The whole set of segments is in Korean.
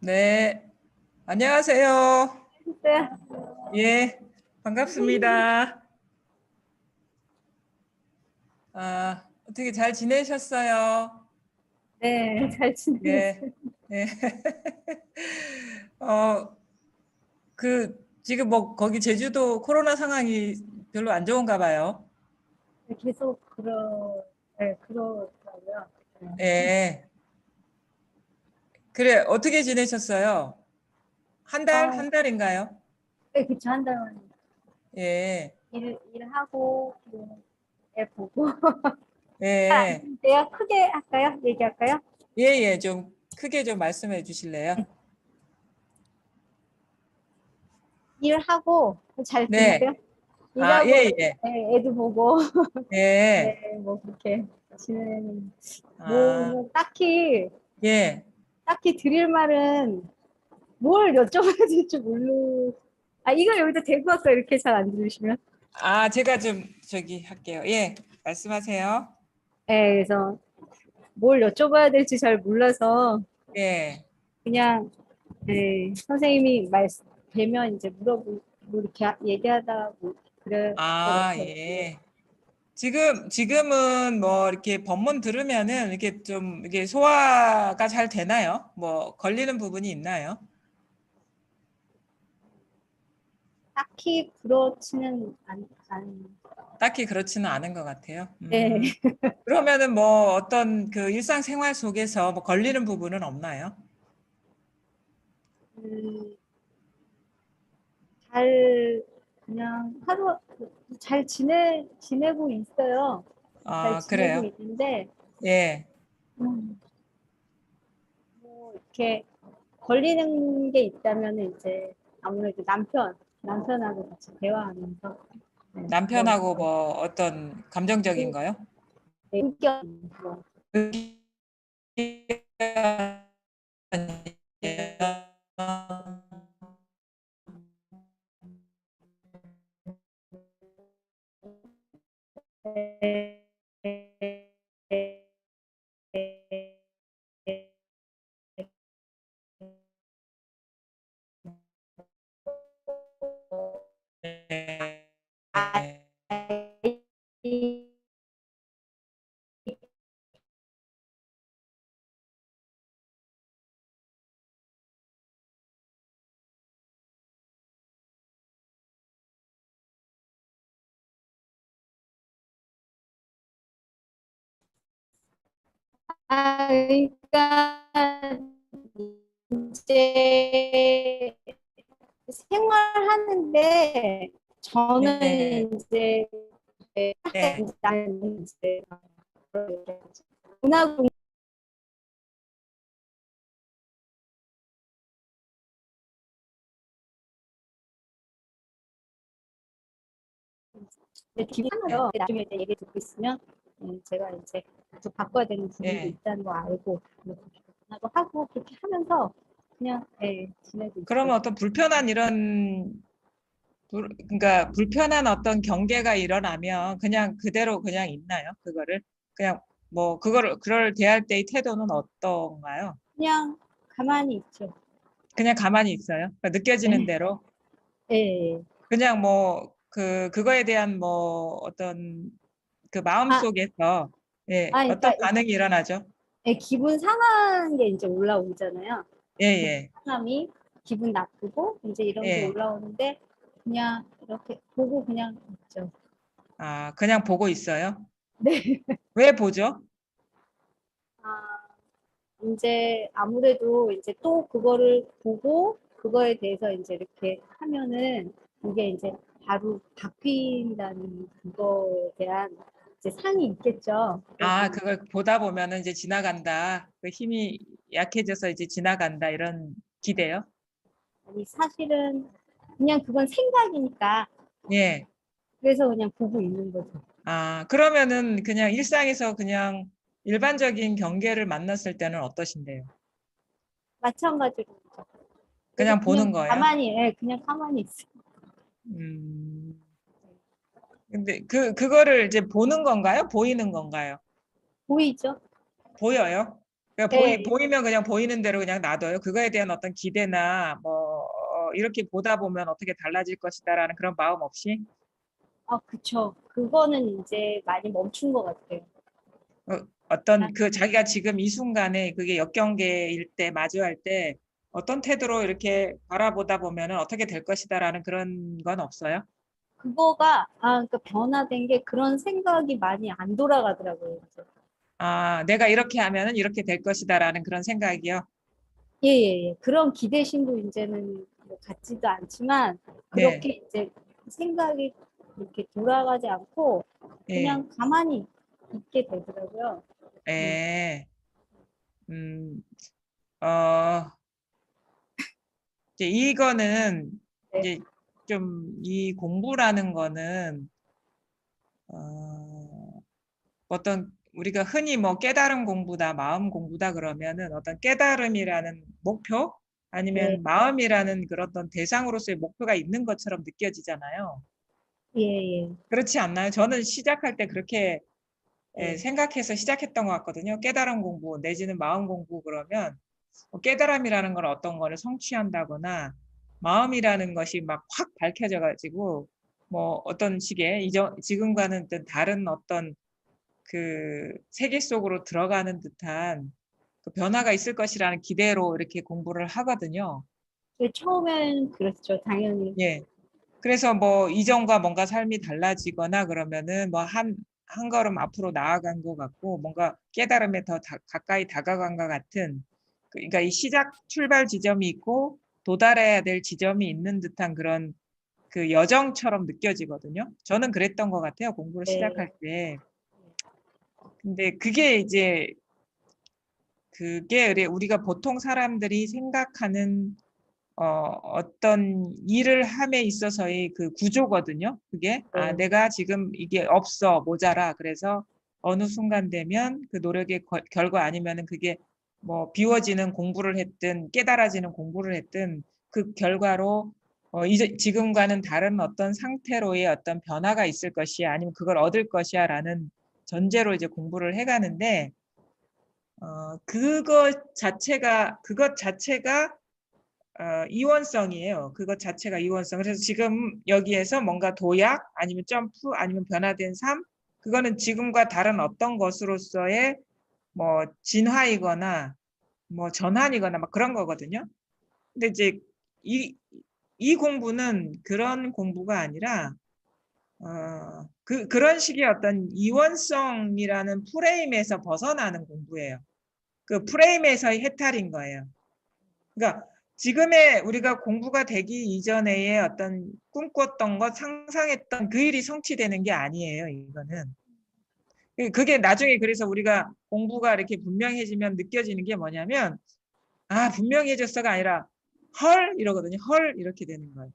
네, 안녕하세요. 네, 예, 반갑습니다. 어떻게 잘 지내셨어요? 네, 잘 예, 지내셨어요. 예. 어, 지금 뭐, 거기 제주도 코로나 상황이 별로 안 좋은가 봐요. 계속 네, 그러더라고요. 네. 예. 그래, 어떻게 지내셨어요? 한 달? 아, 한 달인가요? 네, 그쵸, 한 달만 예, 일하고, 애 보고. 예, 내가 크게 할까요? 얘기할까요? 예, 예, 좀 크게 좀 말씀해 주실래요? 일하고, 잘 네, 지내세요? 일하고, 예, 예, 애도 보고, 예, 네, 뭐, 그렇게 지내는, 아, 뭐, 예. 딱히 드릴 말은 뭘 여쭤봐야 될지 이걸 여기다 대고 할까? 이렇게 잘 안 들으시면. 제가 좀 저기 할게요. 예, 말씀하세요. 네, 그래서 뭘 여쭤봐야 될지 잘 몰라서 예. 그냥 네, 선생님이 되면 이제 물어보고 뭐 이렇게 얘기하다 뭐 그럴 것 같아요. 네. 예. 지금은 뭐 이렇게 법문 들으면은 이렇게 좀 이게 소화가 잘 되나요? 뭐 걸리는 부분이 있나요? 딱히 그렇지는 딱히 그렇지는 않은 것 같아요. 네. 그러면은 뭐 어떤 그 일상생활 속에서 뭐 걸리는 부분은 없나요? 음, 잘 그냥 하루 잘 지내고 있어요. 잘 지내고 그래요. 있는데 예. 음, 뭐 이렇게 걸리는 게 있다면 이제 아무래도 남편하고 같이 대화하면서 네, 뭐 남편하고 뭐 어떤 감정적인 그 거요? 의견 뭐 그러니까 이제 생활하는데 네. 저는 이제 네. 나는 이제 문화 기분하요 나중에 이제 얘기 듣고 있으면 제가 이제 또 바꿔야 되는 부분도 예. 있다는 거 알고 하고 그렇게 하면서 그냥 지내고 있어요. 그러면 어떤 불편한 이런 그러니까 불편한 어떤 경계가 일어나면 그냥 그대로 그냥 있나요? 그거를 그냥 뭐 그거를 그럴 대할 때의 태도는 어떤가요? 그냥 가만히 있죠. 그냥 가만히 있어요? 그러니까 느껴지는 네. 대로 예. 그냥 뭐 그거에 대한 뭐 어떤 그 아, 마음속에서 예, 어떤 그러니까 반응이 일어나죠? 기분 상한 게 이제 올라오잖아요. 예, 예. 상함이 기분 나쁘고 이제 이런 게 예. 올라오는데 그냥 이렇게 보고 그냥 있죠. 그냥 보고 있어요? 네. 왜 보죠? 아, 이제 아무래도 이제 또 그거를 보고 그거에 대해서 이제 이렇게 하면은 이게 이제 바로 바뀐다는 그거에 대한 이제 상이 있겠죠. 그래서 그걸 보다 보면은 이제 지나간다. 그 힘이 약해져서 이제 지나간다. 이런 기대요? 아니 사실은 그냥 그건 생각이니까 예. 그래서 그냥 보고 있는 거죠. 그러면은 그냥 일상에서 그냥 일반적인 경계를 만났을 때는 어떠신데요? 마찬가지로 그래서 그냥 그냥 보는 거예요? 그냥 가만히 있어요. 음. 근데 그거를 이제 보는 건가요? 보이는 건가요? 보이죠? 보여요? 그러니까 네. 보이면 그냥 보이는 대로 그냥 놔둬요. 그거에 대한 어떤 기대나 뭐 이렇게 보다 보면 어떻게 달라질 것이다라는 그런 마음 없이 그쵸. 그거는 이제 많이 멈춘 것 같아요. 어떤 그 자기가 지금 이 순간에 그게 역경계일 때 마주할 때 어떤 태도로 이렇게 바라보다 보면은 어떻게 될 것이다라는 그런 건 없어요? 그거가, 그러니까 변화된 게 그런 생각이 많이 안 돌아가더라고요. 이제. 아, 내가 이렇게 하면은 이렇게 될 것이다라는 그런 생각이요. 예, 예, 예. 그런 기대심도 이제는 뭐 같지도 않지만, 네, 그렇게 이제 생각이 이렇게 돌아가지 않고, 예, 그냥 가만히 있게 되더라고요. 음, 예, 음, 어, 이제 이거는 네, 이제 좀 이 공부라는 거는 어, 어떤 우리가 흔히 뭐 깨달음 공부다, 마음 공부다 그러면은 어떤 깨달음이라는 목표 네, 아니면 마음이라는 그런 어떤 대상으로서의 목표가 있는 것처럼 느껴지잖아요. 예, 예, 그렇지 않나요? 저는 시작할 때 그렇게 예, 생각해서 시작했던 것 같거든요. 깨달음 공부 내지는 마음 공부 그러면 깨달음이라는 건 어떤 거를 성취한다거나 마음이라는 것이 막 확 밝혀져 가지고 뭐 어떤 식의 지금과는 또 다른 어떤 그 세계 속으로 들어가는 듯한 그 변화가 있을 것이라는 기대로 이렇게 공부를 하거든요. 처음엔 그렇죠, 당연히. 예. 그래서 뭐 이전과 뭔가 삶이 달라지거나 그러면은 뭐 한 걸음 앞으로 나아간 것 같고 뭔가 깨달음에 더 가까이 다가간 것 같은 그러니까 이 시작 출발 지점이 있고 도달해야 될 지점이 있는 듯한 그런 그 여정처럼 느껴지거든요. 저는 그랬던 것 같아요. 공부를 네, 시작할 때. 근데 그게 이제 그게 우리가 보통 사람들이 생각하는 어떤 일을 함에 있어서의 그 구조거든요. 그게 네, 내가 지금 이게 없어 모자라. 그래서 어느 순간 되면 그 노력의 결과 아니면은 그게 뭐 비워지는 공부를 했든 깨달아지는 공부를 했든 그 결과로 이제 지금과는 다른 어떤 상태로의 어떤 변화가 있을 것이야 아니면 그걸 얻을 것이야라는 전제로 이제 공부를 해가는데 그것 자체가 이원성이에요. 그것 자체가 이원성. 그래서 지금 여기에서 뭔가 도약 아니면 점프 아니면 변화된 삶 그거는 지금과 다른 어떤 것으로서의 뭐 진화이거나 뭐 전환이거나 막 그런 거거든요. 근데 이제 이, 이 공부는 그런 공부가 아니라 그런 식의 어떤 이원성이라는 프레임에서 벗어나는 공부예요. 그 프레임에서의 해탈인 거예요. 그러니까 지금의 우리가 공부가 되기 이전의 어떤 꿈꿨던 것, 상상했던 그 일이 성취되는 게 아니에요, 이거는. 그게 나중에 그래서 우리가 공부가 이렇게 분명해지면 느껴지는 게 뭐냐면, 분명해졌어가 아니라, 헐! 이러거든요. 헐! 이렇게 되는 거예요.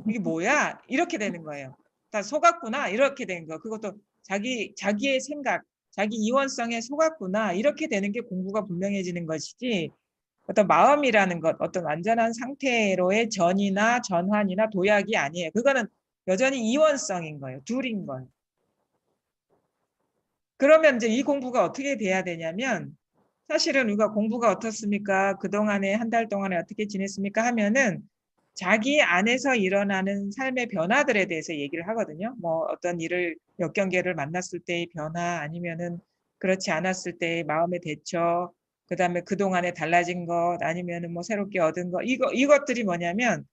이게 뭐야? 이렇게 되는 거예요. 다 속았구나. 이렇게 되는 거예요. 그것도 자기의 생각, 자기 이원성에 속았구나. 이렇게 되는 게 공부가 분명해지는 것이지, 어떤 마음이라는 것, 어떤 완전한 상태로의 전이나 전환이나 도약이 아니에요. 그거는 여전히 이원성인 거예요. 둘인 거예요. 그러면 이제 이 공부가 어떻게 돼야 되냐면 사실은 우리가 공부가 어떻습니까? 그동안에 한 달 동안에 어떻게 지냈습니까? 하면은 자기 안에서 일어나는 삶의 변화들에 대해서 얘기를 하거든요. 뭐 어떤 일을 역경계를 만났을 때의 변화 아니면은 그렇지 않았을 때의 마음의 대처 그다음에 그동안에 달라진 것 아니면은 뭐 새롭게 얻은 것 이것들이 뭐냐면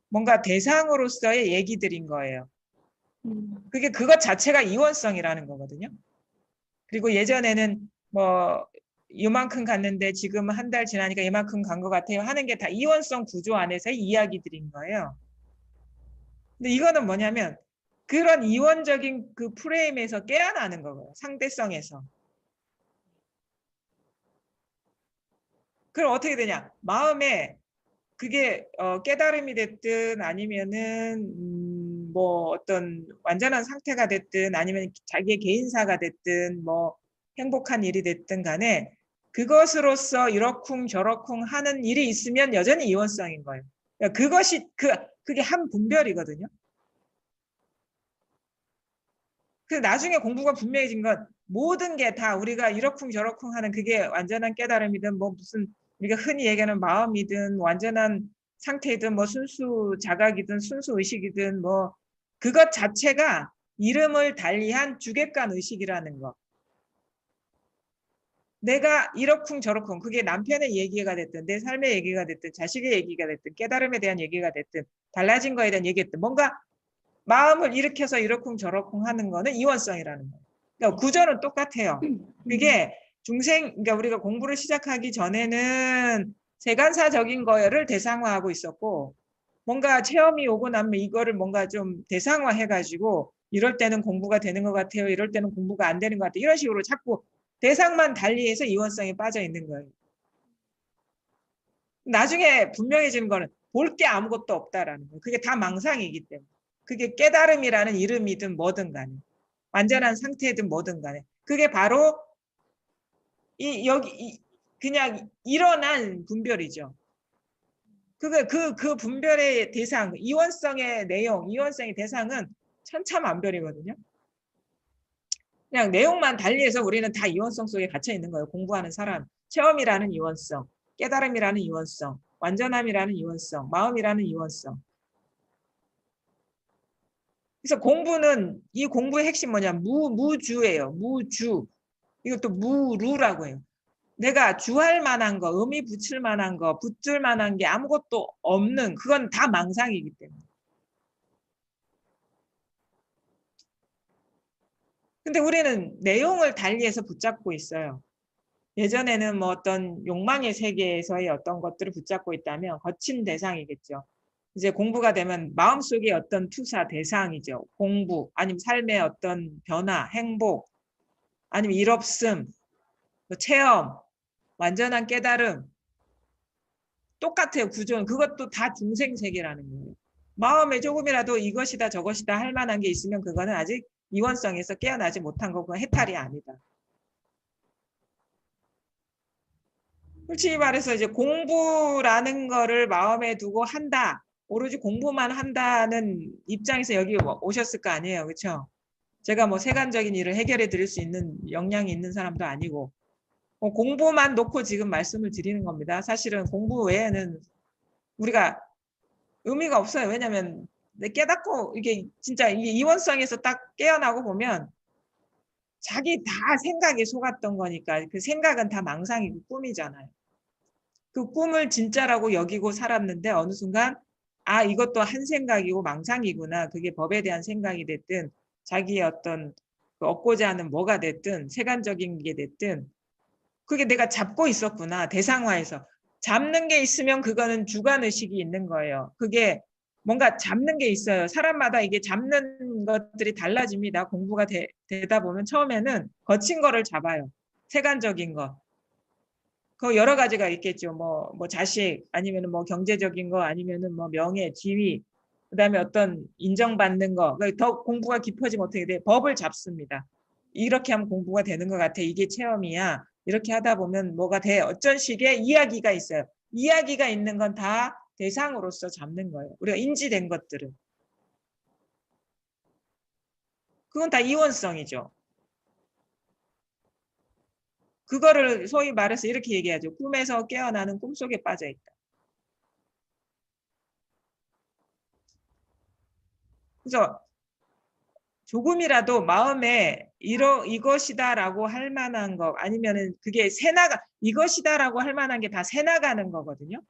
뭔가 대상으로서의 얘기들인 거예요. 음, 그게 그것 자체가 이원성이라는 거거든요. 그리고 예전에는 뭐 이만큼 갔는데 지금 한 달 지나니까 이만큼 간 것 같아요 하는 게 다 이원성 구조 안에서의 이야기들인 거예요. 근데 이거는 뭐냐면 그런 이원적인 그 프레임에서 깨어나는 거예요. 상대성에서. 그럼 어떻게 되냐? 마음에 그게 깨달음이 됐든 아니면은 뭐 어떤 완전한 상태가 됐든 아니면 자기의 개인사가 됐든 뭐 행복한 일이 됐든 간에 그것으로서 이러쿵 저러쿵 하는 일이 있으면 여전히 이원성인 거예요. 그러니까 그게 한 분별이거든요. 그래서 나중에 공부가 분명해진 건 모든 게 다 우리가 이러쿵저러쿵 하는 그게 완전한 깨달음이든 뭐 무슨 우리가 흔히 얘기하는 마음이든 완전한 상태이든 뭐 순수 자각이든 순수 의식이든 뭐 그것 자체가 이름을 달리한 주객관 의식이라는 거. 내가 이러쿵저러쿵 그게 남편의 얘기가 됐든 내 삶의 얘기가 됐든 자식의 얘기가 됐든 깨달음에 대한 얘기가 됐든 달라진 거에 대한 얘기가 됐든 뭔가 마음을 일으켜서 이러쿵저러쿵 하는 거는 이원성이라는 거예요. 그러니까 구조는 똑같아요. 그게 그러니까 우리가 공부를 시작하기 전에는 세간사적인 거를 대상화하고 있었고 뭔가 체험이 오고 나면 이거를 뭔가 좀 대상화해가지고 이럴 때는 공부가 되는 것 같아요. 이럴 때는 공부가 안 되는 것 같아요. 이런 식으로 자꾸 대상만 달리해서 이원성이 빠져 있는 거예요. 나중에 분명해지는 거는 볼 게 아무것도 없다라는 거예요. 그게 다 망상이기 때문에. 그게 깨달음이라는 이름이든 뭐든 간에. 완전한 상태든 뭐든 간에. 그게 바로 그냥 일어난 분별이죠. 그 분별의 대상, 이원성의 내용, 이원성의 대상은 천차만별이거든요. 그냥 내용만 달리해서 우리는 다 이원성 속에 갇혀 있는 거예요. 공부하는 사람. 체험이라는 이원성, 깨달음이라는 이원성, 완전함이라는 이원성, 마음이라는 이원성. 그래서 공부는 이 공부의 핵심 뭐냐? 무주예요. 무주. 이것도 무루라고 해요. 내가 주할 만한 거, 의미 붙일 만한 거, 붙줄 만한 게 아무것도 없는 그건 다 망상이기 때문에. 근데 우리는 내용을 달리해서 붙잡고 있어요. 예전에는 뭐 어떤 욕망의 세계에서의 어떤 것들을 붙잡고 있다면 거친 대상이겠죠. 이제 공부가 되면 마음속의 어떤 투사 대상이죠. 공부, 아니면 삶의 어떤 변화, 행복, 아니면 일없음, 체험, 완전한 깨달음. 똑같아요. 구조는. 그것도 다 중생세계라는 거예요. 마음에 조금이라도 이것이다 저것이다 할 만한 게 있으면 그거는 아직 이원성에서 깨어나지 못한 거고 해탈이 아니다. 솔직히 말해서 이제 공부라는 거를 마음에 두고 한다. 오로지 공부만 한다는 입장에서 여기 오셨을 거 아니에요. 그렇죠? 제가 뭐 세간적인 일을 해결해 드릴 수 있는 역량이 있는 사람도 아니고 공부만 놓고 지금 말씀을 드리는 겁니다. 사실은 공부 외에는 우리가 의미가 없어요. 왜냐하면 깨닫고 이게 진짜 이게 이원성에서 딱 깨어나고 보면 자기 다 생각에 속았던 거니까 그 생각은 다 망상이고 꿈이잖아요. 그 꿈을 진짜라고 여기고 살았는데 어느 순간 아 이것도 한 생각이고 망상이구나. 그게 법에 대한 생각이 됐든 자기의 어떤 그 얻고자 하는 뭐가 됐든 세간적인 게 됐든 그게 내가 잡고 있었구나. 대상화해서. 잡는 게 있으면 그거는 주관의식이 있는 거예요. 그게 뭔가 잡는 게 있어요. 사람마다 이게 잡는 것들이 달라집니다. 공부가 되다 보면 처음에는 거친 거를 잡아요. 세간적인 거. 그 여러 가지가 있겠죠. 뭐 자식 아니면 뭐 경제적인 거 아니면은 뭐 명예, 지위, 그다음에 어떤 인정받는 거. 더 공부가 깊어지면 어떻게 돼? 법을 잡습니다. 이렇게 하면 공부가 되는 것 같아. 이게 체험이야. 이렇게 하다 보면 뭐가 돼? 어쩐 식의 이야기가 있어요. 이야기가 있는 건 다 대상으로서 잡는 거예요. 우리가 인지된 것들은. 그건 다 이원성이죠. 그거를 소위 말해서 이렇게 얘기하죠. 꿈에서 깨어나는 꿈속에 빠져 있다. 그래서 조금이라도 마음에 이것이다라고 할 만한 거 아니면은 그게 이것이다라고 할 만한 게 다 새나가는 거거든요.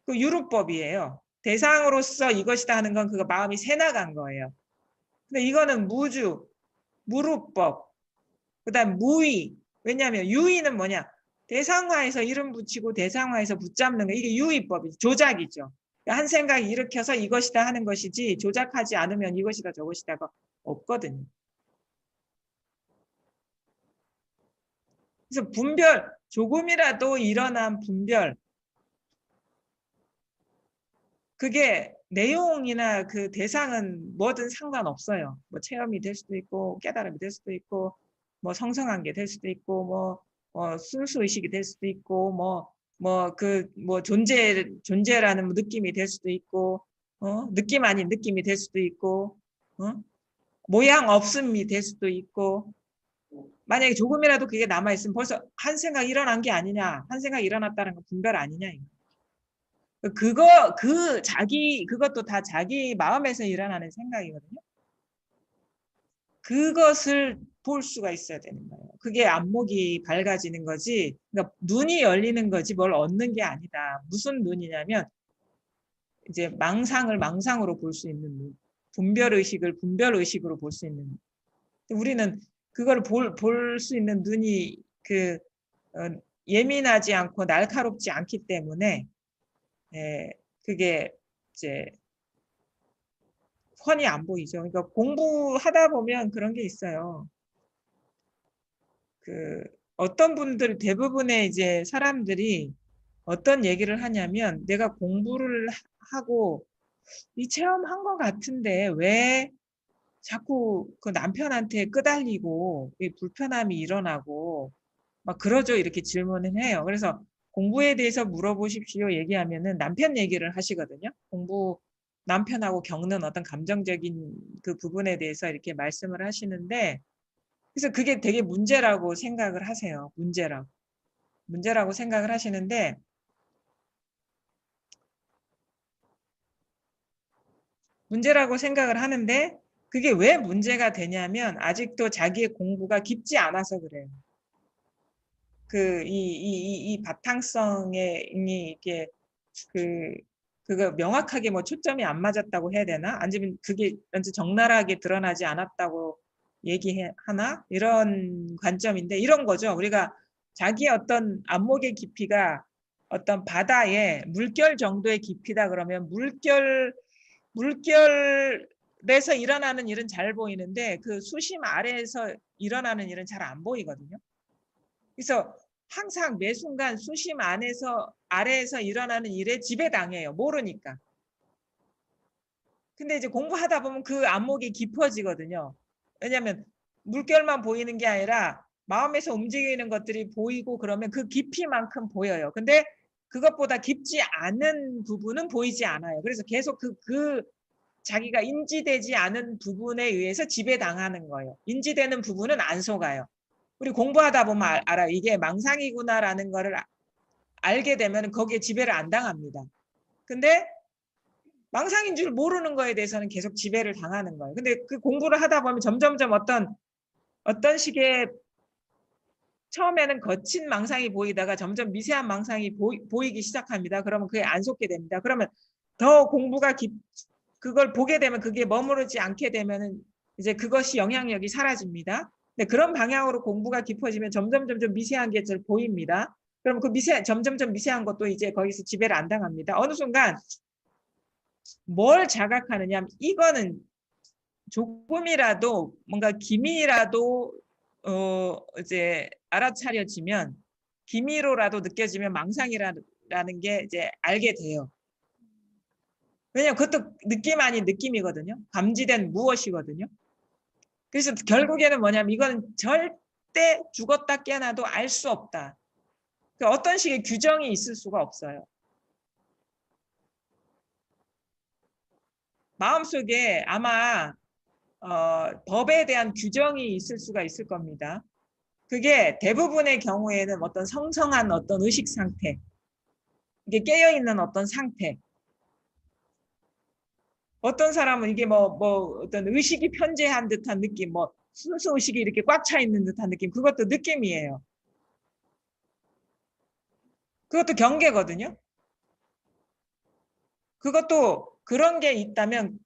그 유루법이에요. 대상으로서 이것이다 하는 건 그거 마음이 새나간 거예요. 근데 이거는 무루법, 그다음 무의. 왜냐하면 유의는 뭐냐? 대상화해서 이름 붙이고 대상화해서 붙잡는 거 이게 유의법이죠. 조작이죠. 한 생각이 일으켜서 이것이다 하는 것이지 조작하지 않으면 이것이다 저것이다가 없거든요. 그래서 분별, 조금이라도 일어난 분별, 그게 내용이나 그 대상은 뭐든 상관없어요. 뭐 체험이 될 수도 있고 깨달음이 될 수도 있고 뭐 성성한 게 될 수도 있고 순수 의식이 될 수도 있고 존재라는 느낌이 될 수도 있고 느낌 아닌 느낌이 될 수도 있고 모양 없음이 될 수도 있고 만약에 조금이라도 그게 남아있으면 벌써 한 생각 일어난 게 아니냐, 한 생각 일어났다는 건 분별 아니냐. 이거. 그것도 다 자기 마음에서 일어나는 생각이거든요. 그것을 볼 수가 있어야 되는 거예요. 그게 안목이 밝아지는 거지, 그러니까 눈이 열리는 거지 뭘 얻는 게 아니다. 무슨 눈이냐면 이제 망상을 망상으로 볼 수 있는 눈, 분별의식을 분별의식으로 볼 수 있는 눈. 우리는 그걸 볼 수 있는 눈이 예민하지 않고 날카롭지 않기 때문에 그게 이제 훤히 안 보이죠. 그러니까 공부하다 보면 그런 게 있어요. 어떤 분들 대부분의 이제 사람들이 어떤 얘기를 하냐면 내가 공부를 하고 이 체험한 것 같은데 왜 자꾸 그 남편한테 끄달리고 불편함이 일어나고 막 그러죠. 이렇게 질문을 해요. 그래서 공부에 대해서 물어보십시오 얘기하면은 남편 얘기를 하시거든요. 남편하고 겪는 어떤 감정적인 그 부분에 대해서 이렇게 말씀을 하시는데, 그래서 그게 되게 문제라고 생각을 하세요. 문제라고 생각을 하시는데, 그게 왜 문제가 되냐면 아직도 자기의 공부가 깊지 않아서 그래요. 이 바탕성에 이게 그거 명확하게 뭐 초점이 안 맞았다고 해야 되나? 아니면 그게 완전 적나라하게 드러나지 않았다고 얘기하나? 이런 관점인데 이런 거죠. 우리가 자기의 어떤 안목의 깊이가 어떤 바다의 물결 정도의 깊이다 그러면 물결에서 일어나는 일은 잘 보이는데 그 수심 아래에서 일어나는 일은 잘 안 보이거든요. 그래서 항상 매 순간 수심 아래에서 일어나는 일에 지배당해요. 모르니까. 근데 이제 공부하다 보면 그 안목이 깊어지거든요. 왜냐하면 물결만 보이는 게 아니라 마음에서 움직이는 것들이 보이고 그러면 그 깊이만큼 보여요. 근데 그것보다 깊지 않은 부분은 보이지 않아요. 그래서 계속 자기가 인지되지 않은 부분에 의해서 지배당하는 거예요. 인지되는 부분은 안 속아요. 우리 공부하다 보면 알아요. 이게 망상이구나라는 거를 알게 되면 거기에 지배를 안 당합니다. 근데 망상인 줄 모르는 거에 대해서는 계속 지배를 당하는 거예요. 근데 그 공부를 하다 보면 점점점 어떤 식의 처음에는 거친 망상이 보이다가 점점 미세한 망상이 보이기 시작합니다. 그러면 그게 안 속게 됩니다. 그러면 더 공부가 그걸 보게 되면 그게 머무르지 않게 되면 이제 그것이 영향력이 사라집니다. 근데 그런 방향으로 공부가 깊어지면 점점 미세한 게 보입니다. 그럼 점점 미세한 것도 이제 거기서 지배를 안 당합니다. 어느 순간 뭘 자각하느냐, 이거는 조금이라도 뭔가 기미라도 이제 알아차려지면, 기미로라도 느껴지면 망상이라는 게 이제 알게 돼요. 왜냐면 그것도 느낌 아닌 느낌이거든요. 감지된 무엇이거든요. 그래서 결국에는 뭐냐면 이거는 절대 죽었다 깨어나도 알 수 없다. 그러니까 어떤 식의 규정이 있을 수가 없어요. 마음속에 아마 법에 대한 규정이 있을 수가 있을 겁니다. 그게 대부분의 경우에는 어떤 성성한 어떤 의식 상태, 이게 깨어있는 어떤 상태. 어떤 사람은 이게 뭐 어떤 의식이 편재한 듯한 느낌, 뭐 순수 의식이 이렇게 꽉 차 있는 듯한 느낌, 그것도 느낌이에요. 그것도 경계거든요. 그것도 그런 게 있다면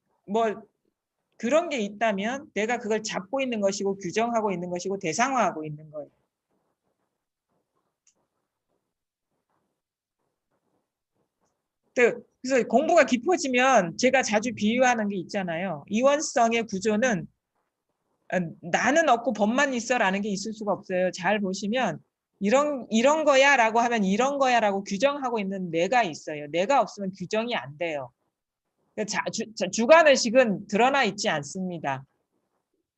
내가 그걸 잡고 있는 것이고 규정하고 있는 것이고 대상화하고 있는 거예요. 그래서 공부가 깊어지면 제가 자주 비유하는 게 있잖아요. 이원성의 구조는 나는 없고 법만 있어라는 게 있을 수가 없어요. 잘 보시면 이런 거야라고 하면 이런 거야라고 규정하고 있는 내가 있어요. 내가 없으면 규정이 안 돼요. 주관의식은 드러나 있지 않습니다.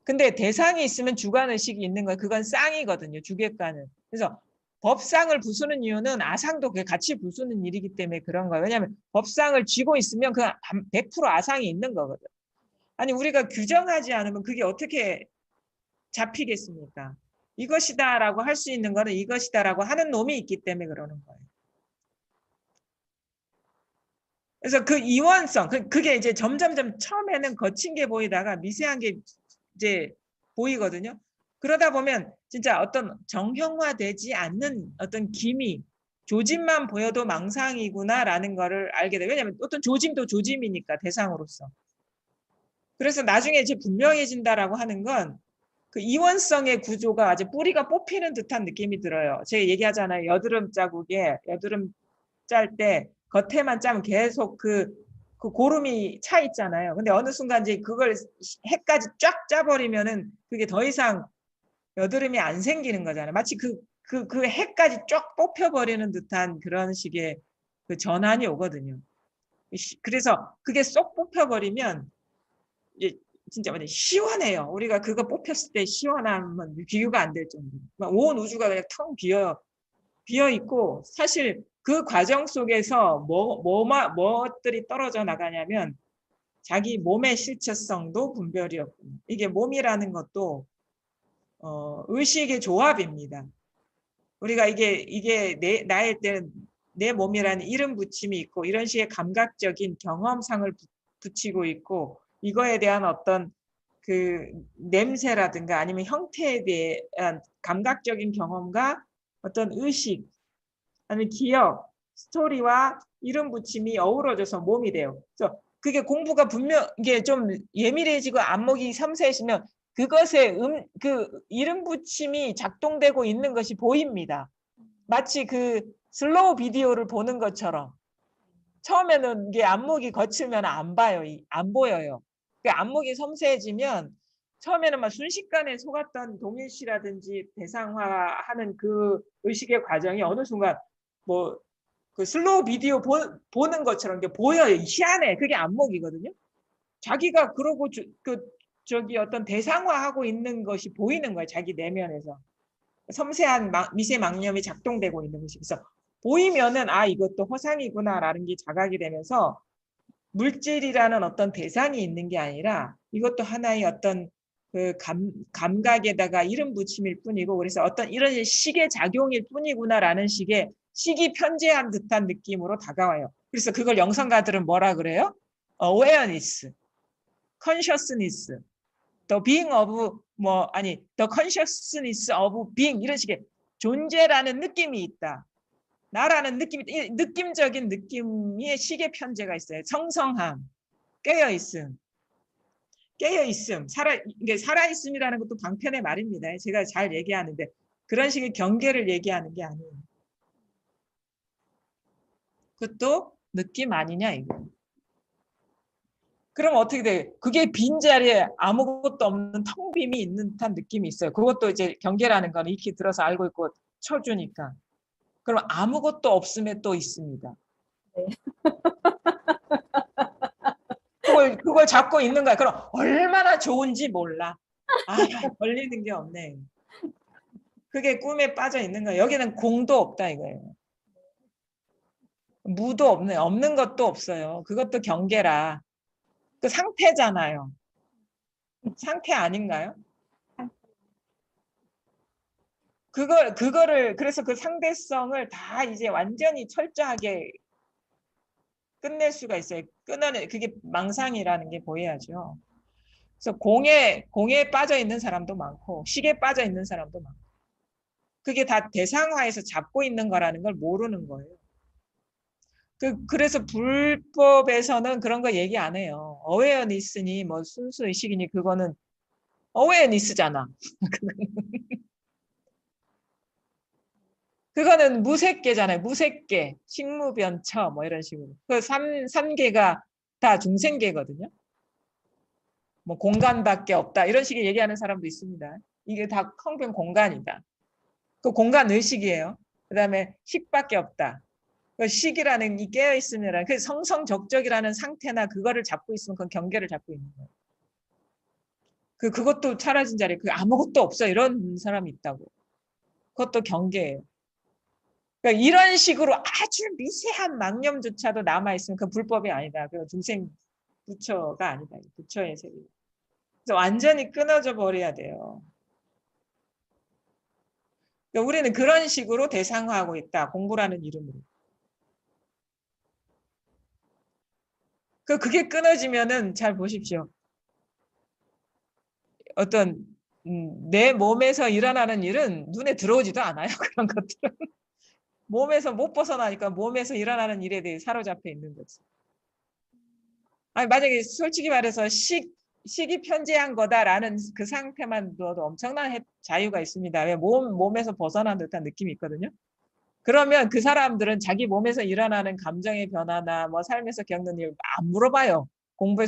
근데 대상이 있으면 주관의식이 있는 거예요. 그건 쌍이거든요. 주객관은. 그래서 법상을 부수는 이유는 아상도 같이 부수는 일이기 때문에 그런 거예요. 왜냐하면 법상을 쥐고 있으면 그냥 100% 아상이 있는 거거든. 아니 우리가 규정하지 않으면 그게 어떻게 잡히겠습니까? 이것이다라고 할 수 있는 거는 이것이다라고 하는 놈이 있기 때문에 그러는 거예요. 그래서 그 이원성, 그게 이제 점점점 처음에는 거친 게 보이다가 미세한 게 이제 보이거든요. 그러다 보면 진짜 어떤 정형화되지 않는 어떤 기미, 조짐만 보여도 망상이구나라는 거를 알게 돼요. 왜냐하면 어떤 조짐도 조짐이니까 대상으로서. 그래서 나중에 이제 분명해진다라고 하는 건 그 이원성의 구조가 아주 뿌리가 뽑히는 듯한 느낌이 들어요. 제가 얘기하잖아요. 여드름 자국에 여드름 짤 때 겉에만 짜면 계속 그 고름이 차 있잖아요. 근데 어느 순간 이제 그걸 해까지 쫙 짜버리면은 그게 더 이상 여드름이 안 생기는 거잖아요. 마치 그 해까지 쫙 뽑혀버리는 듯한 그런 식의 그 전환이 오거든요. 그래서 그게 쏙 뽑혀버리면 이제 진짜 완전 시원해요. 우리가 그거 뽑혔을 때 시원함은 비교가 안 될 정도로. 온 우주가 그냥 텅 비어 있고 사실 그 과정 속에서 뭐들이 떨어져 나가냐면 자기 몸의 실체성도 분별이 없고 이게 몸이라는 것도 의식의 조합입니다. 우리가 이게 나의 때는 내 몸이라는 이름 붙임이 있고 이런 식의 감각적인 경험상을 붙이고 있고 이거에 대한 어떤 그 냄새라든가 아니면 형태에 대한 감각적인 경험과 어떤 의식 아니면 기억, 스토리와 이름 붙임이 어우러져서 몸이 돼요. 그래서 그게 공부가 분명 이게 좀 예민해지고 안목이 섬세해지면 그것에 그 이름 붙임이 작동되고 있는 것이 보입니다. 마치 그 슬로우 비디오를 보는 것처럼 처음에는 이게 안목이 거칠면 안 봐요, 안 보여요. 그 안목이 섬세해지면 처음에는 막 순식간에 속았던 동일 시라든지 대상화하는 그 의식의 과정이 어느 순간 뭐 그 슬로우 비디오 보는 것처럼 이게 보여요. 희한해. 그게 안목이거든요. 자기가 그러고 저기 어떤 대상화하고 있는 것이 보이는 거예요. 자기 내면에서. 섬세한 미세 망념이 작동되고 있는 것이. 그래서 보이면은 아 이것도 허상이구나라는 게 자각이 되면서 물질이라는 어떤 대상이 있는 게 아니라 이것도 하나의 어떤 그 감각에다가 이름 붙임일 뿐이고 그래서 어떤 이런 식의 작용일 뿐이구나라는 식의 식이 편재한 듯한 느낌으로 다가와요. 그래서 그걸 영성가들은 뭐라 그래요? awareness, consciousness, the being of the consciousness of being 이런 식의 존재라는 느낌이 있다. 나라는 느낌적인 느낌의 식의 편제가 있어요. 성성함, 깨어있음, 이게 살아있음이라는 것도 방편의 말입니다. 제가 잘 얘기하는데 그런 식의 경계를 얘기하는 게 아니에요. 그것도 느낌 아니냐 이거. 그럼 어떻게 돼? 그게 빈자리에 아무것도 없는 텅 빔이 있는 듯한 느낌이 있어요. 그것도 이제 경계라는 건 익히 들어서 알고 있고 쳐주니까. 그럼 아무것도 없음에 또 있습니다. 네. 그걸 잡고 있는 거야. 그럼 얼마나 좋은지 몰라. 아, 걸리는 게 없네. 그게 꿈에 빠져 있는 거야. 여기는 공도 없다 이거예요. 무도 없네. 없는 것도 없어요. 그것도 경계라. 그 상태잖아요. 상태 아닌가요? 그거를 그래서 그 상대성을 다 이제 완전히 철저하게 끝낼 수가 있어요. 끊어내 그게 망상이라는 게 보여야죠. 그래서 공에 빠져 있는 사람도 많고 식에 빠져 있는 사람도 많고 그게 다 대상화해서 잡고 있는 거라는 걸 모르는 거예요. 그래서 불법에서는 그런 거 얘기 안 해요. 어웨어니스니 뭐 순수 의식이니 그거는 어웨어니스잖아. 그거는 무색계잖아요. 무색계, 식무변처 뭐 이런 식으로. 그 삼계가 다 중생계거든요. 뭐 공간밖에 없다 이런 식의 얘기하는 사람도 있습니다. 이게 다 텅 빈 공간이다. 그 공간 의식이에요. 그다음에 식밖에 없다. 그 식이라는 이 깨어 있으면 그 성성적적이라는 상태나 그거를 잡고 있으면 그 경계를 잡고 있는 거예요. 그것도 사라진 자리에 그 아무것도 없어 이런 사람이 있다고. 그것도 경계예요. 그러니까 이런 식으로 아주 미세한 망념조차도 남아 있으면 그 불법이 아니다. 그 중생 부처가 아니다. 부처의 세계. 그래서 완전히 끊어져 버려야 돼요. 그러니까 우리는 그런 식으로 대상화하고 있다. 공부라는 이름으로. 그게 끊어지면은 잘 보십시오. 어떤 내 몸에서 일어나는 일은 눈에 들어오지도 않아요. 그런 것들은. 몸에서 못 벗어나니까 몸에서 일어나는 일에 대해 사로잡혀 있는 거지. 아니, 만약에 솔직히 말해서 식이 편재한 거다라는 그 상태만 둬도 엄청난 자유가 있습니다. 왜 몸에서 벗어난 듯한 느낌이 있거든요. 그러면 그 사람들은 자기 몸에서 일어나는 감정의 변화나 뭐 삶에서 겪는 일 안 물어봐요. 공부에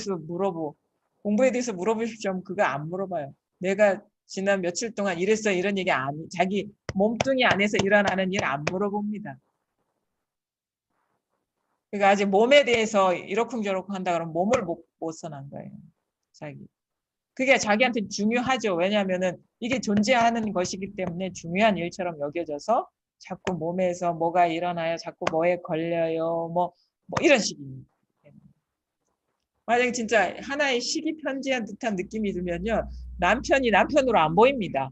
대해서 물어보십시오. 그거 안 물어봐요. 내가 지난 며칠 동안 이랬어 이런 얘기 자기 몸뚱이 안에서 일어나는 일 안 물어봅니다. 그러니까 아직 몸에 대해서 이러쿵저러쿵 한다 그러면 몸을 못 벗어난 거예요. 자기. 그게 자기한테 중요하죠. 왜냐하면은 이게 존재하는 것이기 때문에 중요한 일처럼 여겨져서 자꾸 몸에서 뭐가 일어나요. 자꾸 뭐에 걸려요. 뭐 이런 식입니다. 만약에 진짜 하나의 식이 편지한 듯한 느낌이 들면요. 남편이 남편으로 안 보입니다.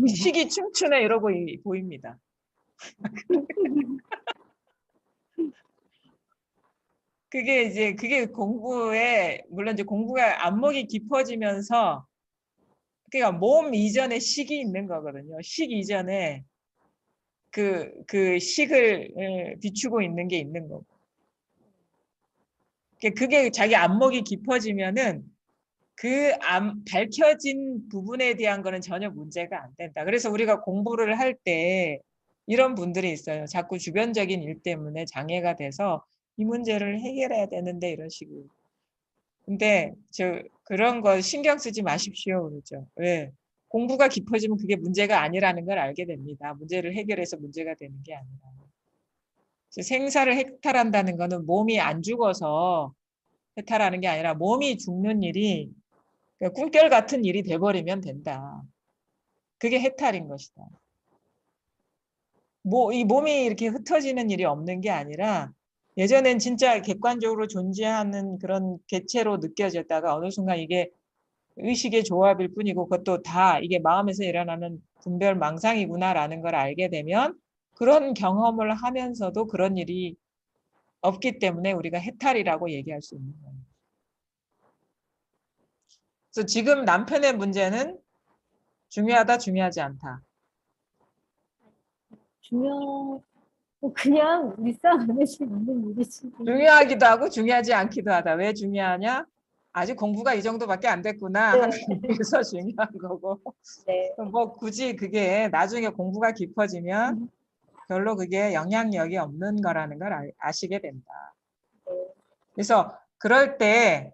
식이 춤추네 이러고 보입니다. 그게 공부에 물론 이제 공부가 안목이 깊어지면서 그러니까 몸 이전에 식이 있는 거거든요. 식 이전에 그 식을 비추고 있는 게 있는 거고. 그게 자기 안목이 깊어지면은 밝혀진 부분에 대한 거는 전혀 문제가 안 된다. 그래서 우리가 공부를 할 때 이런 분들이 있어요. 자꾸 주변적인 일 때문에 장애가 돼서 이 문제를 해결해야 되는데 이런 식으로. 근데 그런 거 신경 쓰지 마십시오. 그러죠. 왜? 공부가 깊어지면 그게 문제가 아니라는 걸 알게 됩니다. 문제를 해결해서 문제가 되는 게 아니라. 생사를 해탈한다는 거는 몸이 안 죽어서 해탈하는 게 아니라 몸이 죽는 일이 꿈결 같은 일이 돼버리면 된다. 그게 해탈인 것이다. 이 몸이 이렇게 흩어지는 일이 없는 게 아니라 예전엔 진짜 객관적으로 존재하는 그런 개체로 느껴졌다가 어느 순간 이게 의식의 조합일 뿐이고 그것도 다 이게 마음에서 일어나는 분별 망상이구나라는 걸 알게 되면 그런 경험을 하면서도 그런 일이 없기 때문에 우리가 해탈이라고 얘기할 수 있는 거예요. 그래서 지금 남편의 문제는 중요하다, 중요하지 않다. 그냥 일상 안에서 있는 일이지. 중요하기도 하고 중요하지 않기도 하다. 왜 중요하냐? 아직 공부가 이 정도밖에 안 됐구나 네. 하는 의미에서 중요한 거고. 네. 뭐 굳이 그게 나중에 공부가 깊어지면 별로 그게 영향력이 없는 거라는 걸 아시게 된다. 그래서 그럴 때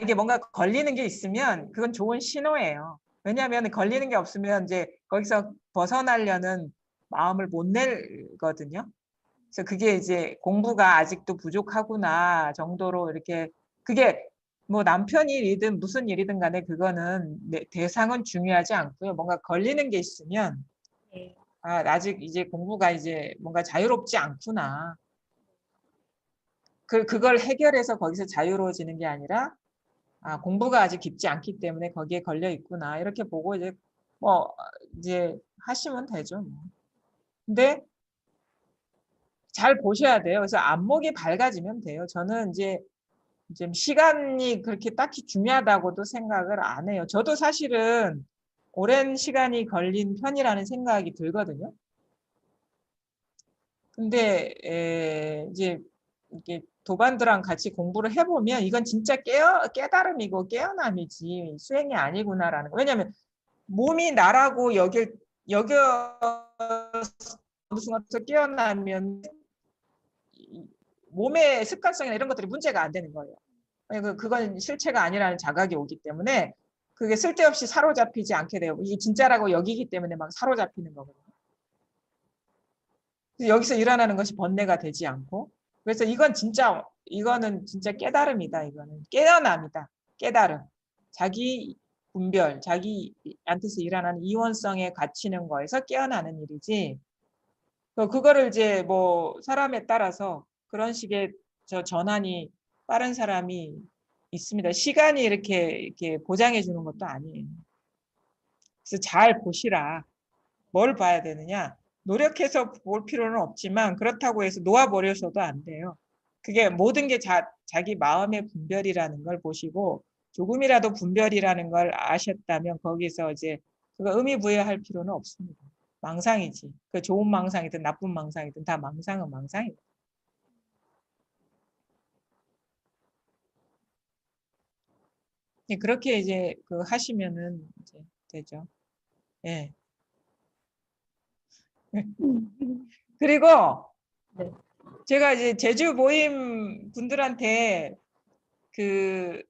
이게 뭔가 걸리는 게 있으면 그건 좋은 신호예요. 왜냐하면 걸리는 게 없으면 이제 거기서 벗어나려는 마음을 못 내거든요. 그래서 그게 이제 공부가 아직도 부족하구나 정도로 이렇게 그게 뭐 남편 일이든 무슨 일이든 간에 그거는 대상은 중요하지 않고요. 뭔가 걸리는 게 있으면 네. 아직 이제 공부가 이제 뭔가 자유롭지 않구나. 그걸 해결해서 거기서 자유로워지는 게 아니라 공부가 아직 깊지 않기 때문에 거기에 걸려 있구나. 이렇게 보고 이제 하시면 되죠. 뭐. 근데 잘 보셔야 돼요. 그래서 안목이 밝아지면 돼요. 저는 이제 시간이 그렇게 딱히 중요하다고도 생각을 안 해요. 저도 사실은 오랜 시간이 걸린 편이라는 생각이 들거든요. 근데 이제 이게 도반들랑 같이 공부를 해보면 이건 진짜 깨달음이고 깨어남이지 수행이 아니구나라는 거. 왜냐하면 몸이 나라고 여겨 어느 순간부터 깨어나면 몸의 습관성이나 이런 것들이 문제가 안 되는 거예요. 그건 실체가 아니라는 자각이 오기 때문에 그게 쓸데없이 사로잡히지 않게 돼요. 이게 진짜라고 여기기 때문에 막 사로잡히는 거거든요. 여기서 일어나는 것이 번뇌가 되지 않고 그래서 이거는 진짜 깨달음이다. 이거는 깨어남이다. 깨달음. 자기 분별, 자기한테서 일어나는 이원성에 갇히는 거에서 깨어나는 일이지. 그거를 이제 뭐 사람에 따라서 그런 식의 전환이 빠른 사람이 있습니다. 시간이 이렇게 보장해 주는 것도 아니에요. 그래서 잘 보시라. 뭘 봐야 되느냐? 노력해서 볼 필요는 없지만 그렇다고 해서 놓아버려서도 안 돼요. 그게 모든 게 자기 마음의 분별이라는 걸 보시고 조금이라도 분별이라는 걸 아셨다면 거기서 이제 그거 의미 부여할 필요는 없습니다. 망상이지. 그 좋은 망상이든 나쁜 망상이든 다 망상은 망상이고. 그렇게 이제 그 하시면은 이제 되죠. 예. 그리고 네. 제가 이제 제주 모임 분들한테 그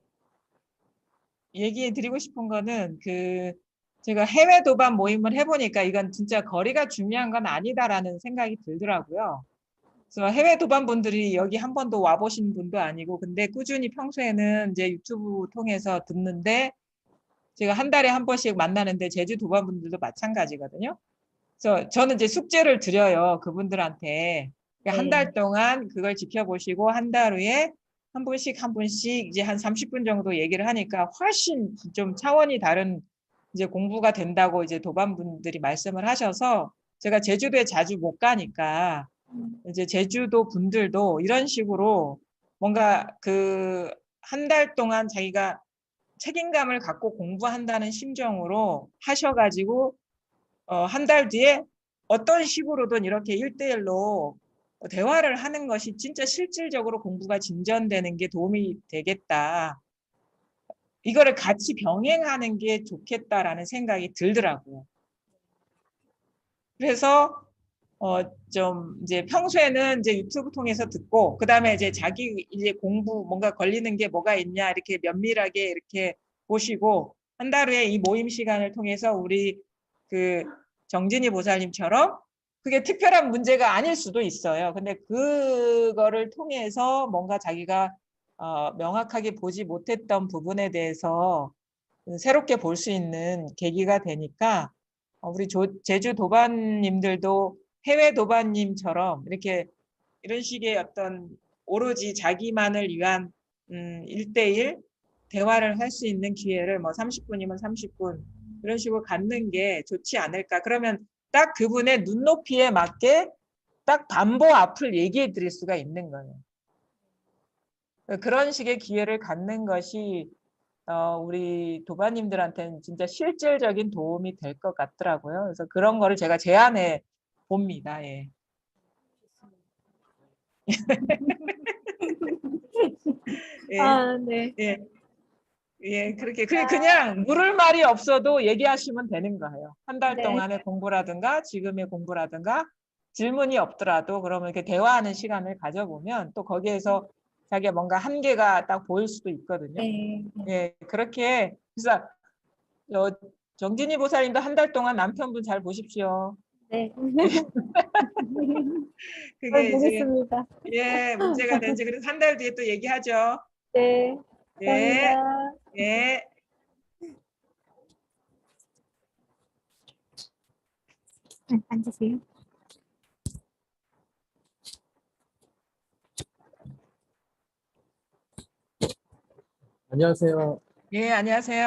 얘기해 드리고 싶은 거는 그 제가 해외 도반 모임을 해보니까 이건 진짜 거리가 중요한 건 아니다라는 생각이 들더라고요. 그래서 해외 도반 분들이 여기 한 번도 와보신 분도 아니고 근데 꾸준히 평소에는 이제 유튜브 통해서 듣는데 제가 한 달에 한 번씩 만나는데 제주 도반 분들도 마찬가지거든요. 그래서 저는 이제 숙제를 드려요. 그분들한테. 한 달 동안 그걸 지켜보시고 한 달 후에 한 분씩 이제 한 30분 정도 얘기를 하니까 훨씬 좀 차원이 다른 이제 공부가 된다고 이제 도반분들이 말씀을 하셔서 제가 제주도에 자주 못 가니까 이제 제주도 분들도 이런 식으로 뭔가 그 한 달 동안 자기가 책임감을 갖고 공부한다는 심정으로 하셔가지고 한 달 뒤에 어떤 식으로든 이렇게 1대1로 대화를 하는 것이 진짜 실질적으로 공부가 진전되는 게 도움이 되겠다. 이거를 같이 병행하는 게 좋겠다라는 생각이 들더라고요. 그래서 좀 이제 평소에는 이제 유튜브 통해서 듣고 그다음에 이제 자기 이제 공부 뭔가 걸리는 게 뭐가 있냐 이렇게 면밀하게 이렇게 보시고 한 달 후에 이 모임 시간을 통해서 우리 그 정진이 보살님처럼 그게 특별한 문제가 아닐 수도 있어요. 근데 그거를 통해서 뭔가 자기가 명확하게 보지 못했던 부분에 대해서 새롭게 볼 수 있는 계기가 되니까 우리 제주 도반님들도 해외 도반님처럼 이렇게 이런 식의 어떤 오로지 자기만을 위한 1대1 대화를 할 수 있는 기회를 뭐 30분이면 30분 이런 식으로 갖는 게 좋지 않을까. 그러면 딱 그분의 눈높이에 맞게 딱 반보 앞을 얘기해 드릴 수가 있는 거예요. 그런 식의 기회를 갖는 것이 우리 도반님들한테는 진짜 실질적인 도움이 될 것 같더라고요. 그래서 그런 거를 제가 제안해 봅니다. 예. 예, 아, 네. 예, 예, 그렇게 그냥 물을 말이 없어도 얘기하시면 되는 거예요. 한 달 네. 동안의 공부라든가 지금의 공부라든가 질문이 없더라도 그러면 이렇게 대화하는 시간을 가져보면 또 거기에서 자기가 뭔가 한계가 딱 보일 수도 있거든요. 네. 예, 그렇게 그래서 정진이 보살님도 한 달 동안 남편분 잘 보십시오. 네. 잘 그게 이제 보겠습니다. 예 문제가 되는지 그래서 한 달 뒤에 또 얘기하죠. 네. 예, 감사합니다. 예. 앉으세요. 안녕하세요. 예, 안녕하세요.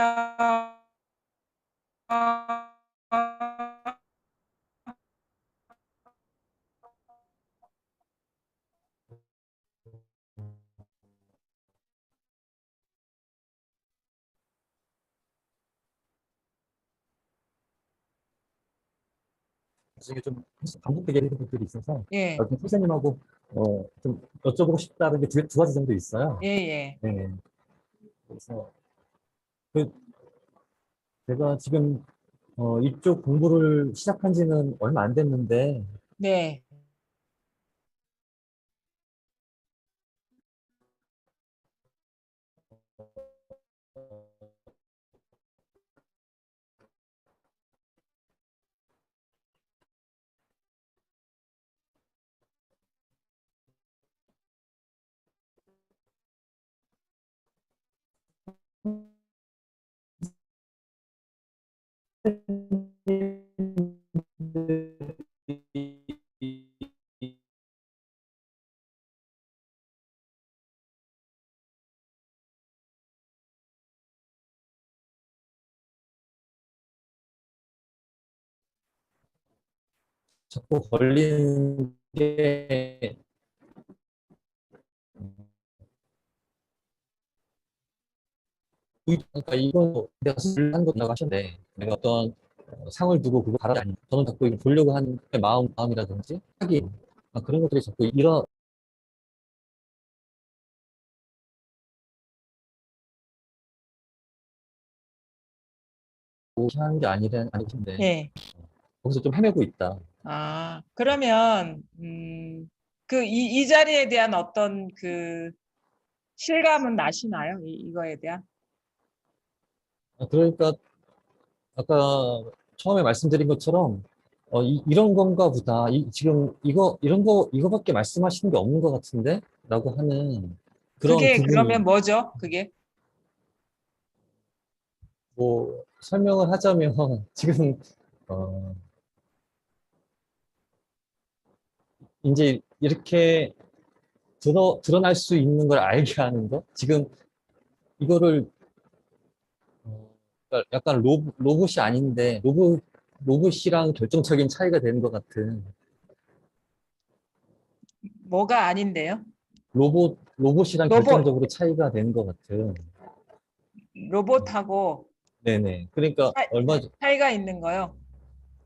나중에 좀 반복되게 되는 것들이 있어서 예, 좀 선생님하고 좀 여쭤보고 싶다는 게 두 가지 정도 있어요. 예, 예. 네. 그래서 그 제가 지금 이쪽 공부를 시작한 지는 얼마 안 됐는데 네. 자꾸 걸리는 게 그러니까 이거 내가 술한 거 나가셨는데 내가 어떤 상을 두고 그거 바라지 않는 저는 자꾸 이거 보려고 하는 마음이라든지 하기 그런 것들이 자꾸 일어 하는 게 아니신데 예. 거기서 좀 헤매고 있다. 그러면 그 이 자리에 대한 어떤 그 실감은 나시나요? 이거에 대한? 그러니까 아까 처음에 말씀드린 것처럼 이런 건가 보다. 지금 이거밖에 말씀하시는 게 없는 것 같은데? 라고 하는 그런 그게 부분이 그러면 뭐죠? 그게? 뭐 설명을 하자면 지금 어, 이제 이렇게 드러날 수 있는 걸 알게 하는 거? 지금 이거를 그러니까 약간 로봇이 아닌데 로봇이랑 결정적인 차이가 되는 것 같은 뭐가 아닌데요? 로봇이랑 로봇, 결정적으로 차이가 되는 것 같은 로봇하고 네네. 그러니까 차, 얼마 전, 차이가 있는 거요.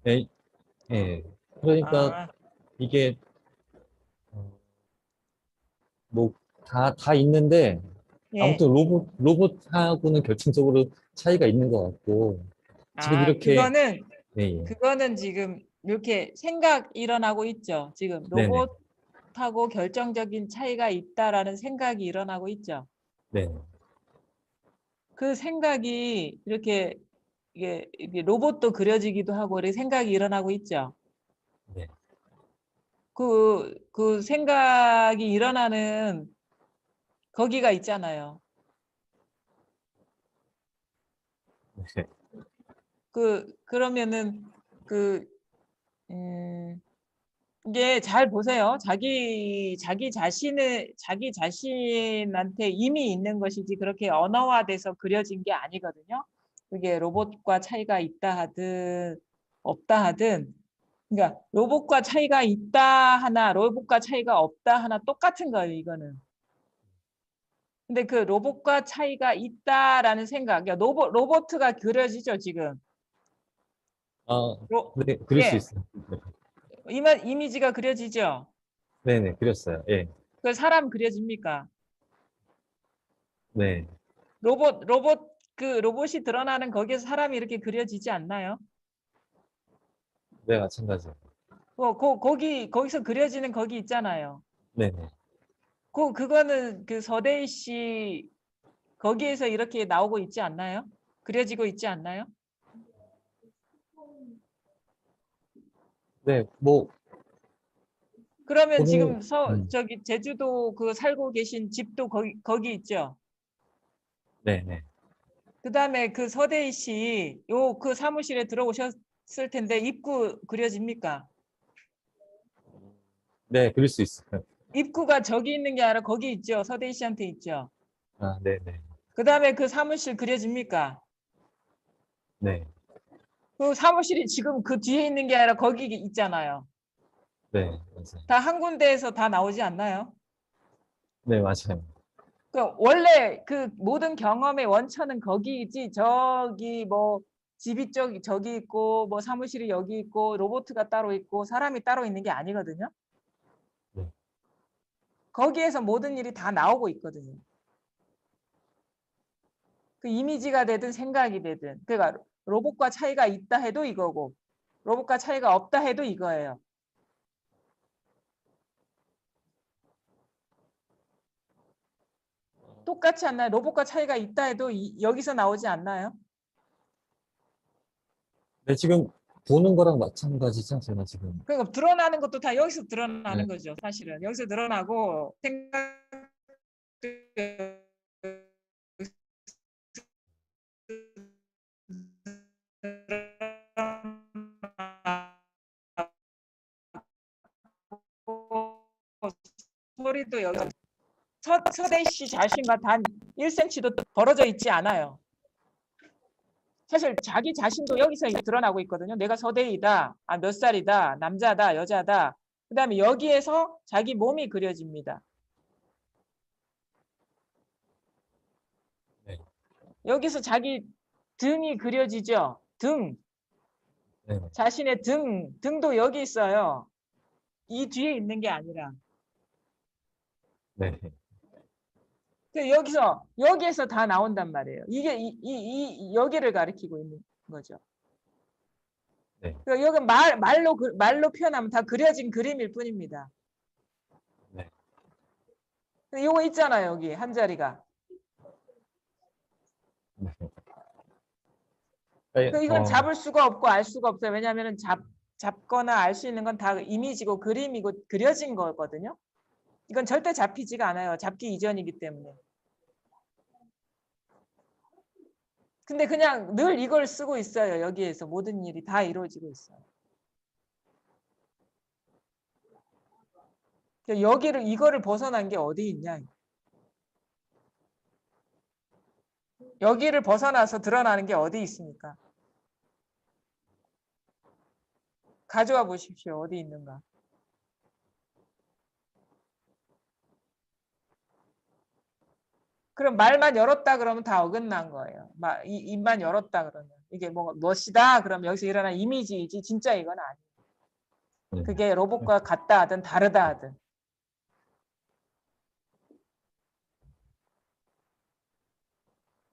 예, 예. 그러니까 아, 이게 어, 뭐 다 있는데 예. 아무튼 로봇하고는 결정적으로 차이가 있는 것 같고 지금 이렇게 그거는 예, 예. 그거는 지금 이렇게 생각 일어나고 있죠. 지금 네네. 로봇하고 결정적인 차이가 있다라는 생각이 일어나고 있죠. 네. 그 생각이 이렇게 이게 로봇도 그려지기도 하고 이렇게 생각이 일어나고 있죠. 네. 그 생각이 일어나는 거기가 있잖아요. 네. 그러면은 그 이게 잘 보세요. 자기 자신한테 이미 있는 것이지 그렇게 언어화돼서 그려진 게 아니거든요. 그게 로봇과 차이가 있다 하든 없다 하든 그러니까 로봇과 차이가 있다 하나 로봇과 차이가 없다 하나 똑같은 거예요, 이거는. 근데 그 로봇과 차이가 있다라는 생각, 그러니까 로봇가 그려지죠, 지금. 아, 로, 네, 그릴 수 예, 있어요. 네. 이미지가 그려지죠. 네네, 그렸어요. 예. 그 사람 그려집니까? 네. 로봇이 드러나는 거기에서 사람이 이렇게 그려지지 않나요? 네, 마찬가지. 거기서 그려지는 거기 있잖아요. 네네. 그거는 그 서대희 씨 거기에서 이렇게 나오고 있지 않나요? 그려지고 있지 않나요? 네, 뭐, 그러면 보는, 지금 저기 제주도 그 살고 계신 집도 거기 있죠? 네네. 그다음에 그 서대희 씨 그 사무실에 들어오셨을 텐데 입구 그려집니까? 네, 그릴 수 있어요. 입구가 저기 있는 게 아니라 거기 있죠. 서대희 씨한테 있죠. 아, 네네. 그다음에 그 사무실 그려집니까? 네. 그 사무실이 지금 그 뒤에 있는 게 아니라 거기 있잖아요. 네, 맞아요. 다 한 군데에서 다 나오지 않나요? 네, 맞아요. 원래 그 모든 경험의 원천은 거기지. 저기 뭐 집이 저기 있고 뭐 사무실이 여기 있고 로봇가 따로 있고 사람이 따로 있는 게 아니거든요. 네. 거기에서 모든 일이 다 나오고 있거든요. 그 이미지가 되든 생각이 되든. 그러니까 로봇과 차이가 있다 해도 이거고 로봇과 차이가 없다 해도 이거예요. 똑같지 않나요? 로봇과 차이가 있다 해도 여기서 나오지 않나요? 네, 지금 보는 거랑 마찬가지죠, 제가 지금. 그러니까 드러나는 것도 다 여기서 네. 드러나는 거죠. 사실은 여기서 드러나고 생각 소리도 여기 서대 씨 자신과 단 1cm도 벌어져 있지 않아요. 사실 자기 자신도 여기서 드러나고 있거든요. 내가 서대이다, 몇 살이다, 남자다, 여자다. 그다음에 여기에서 자기 몸이 그려집니다. 네. 여기서 자기 등이 그려지죠. 등. 네. 자신의 등도 여기 있어요. 이 뒤에 있는 게 아니라. 네. 여기에서 다 나온단 말이에요. 이게 여기를 가리키고 있는 거죠. 네. 그러니까 여기 말로 표현하면 다 그려진 그림일 뿐입니다. 네. 이거 있잖아요, 여기 한 자리가. 네. 그러니까 이건 잡을 수가 없고 알 수가 없어요. 왜냐하면 잡거나 알 수 있는 건 다 이미지고 그림이고 그려진 거거든요. 이건 절대 잡히지가 않아요. 잡기 이전이기 때문에. 근데 그냥 늘 이걸 쓰고 있어요. 여기에서 모든 일이 다 이루어지고 있어요. 이거를 벗어난 게 어디 있냐. 여기를 벗어나서 드러나는 게 어디 있습니까? 가져와 보십시오. 어디 있는가. 그럼 말만 열었다 그러면 다 어긋난 거예요. 입만 열었다 그러면. 이게 멋이다 그러면 여기서 일어난 이미지이지 진짜 이건 아니에요. 그게 로봇과 같다 하든 다르다 하든.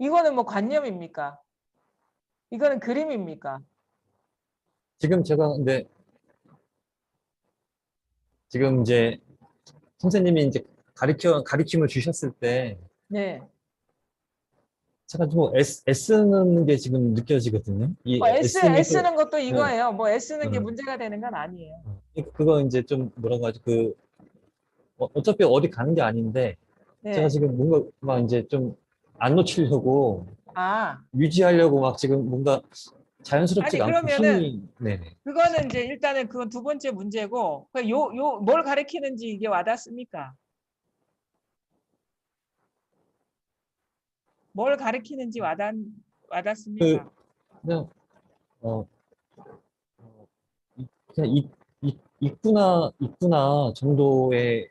이거는 뭐 관념입니까? 이거는 그림입니까? 지금 제가 근데 지금 이제 선생님이 이제 가르침을 주셨을 때 네. 제가 좀 애쓰는 게 지금 느껴지거든요. 이 애쓰는 것도 네. 이거예요. 뭐 애쓰는 게 문제가 되는 건 아니에요. 그거 이제 좀 뭐라고 하지 어차피 어디 가는 게 아닌데 네. 제가 지금 뭔가 막 이제 좀 안 놓치려고 유지하려고 막 지금 뭔가 자연스럽지가 않고 그러면은 네네. 그거는 이제 일단은 그건 두 번째 문제고 뭘 가리키는지 이게 와닿습니까? 뭘 가리키는지 와닿습니까? 그냥 그냥 있구나 정도의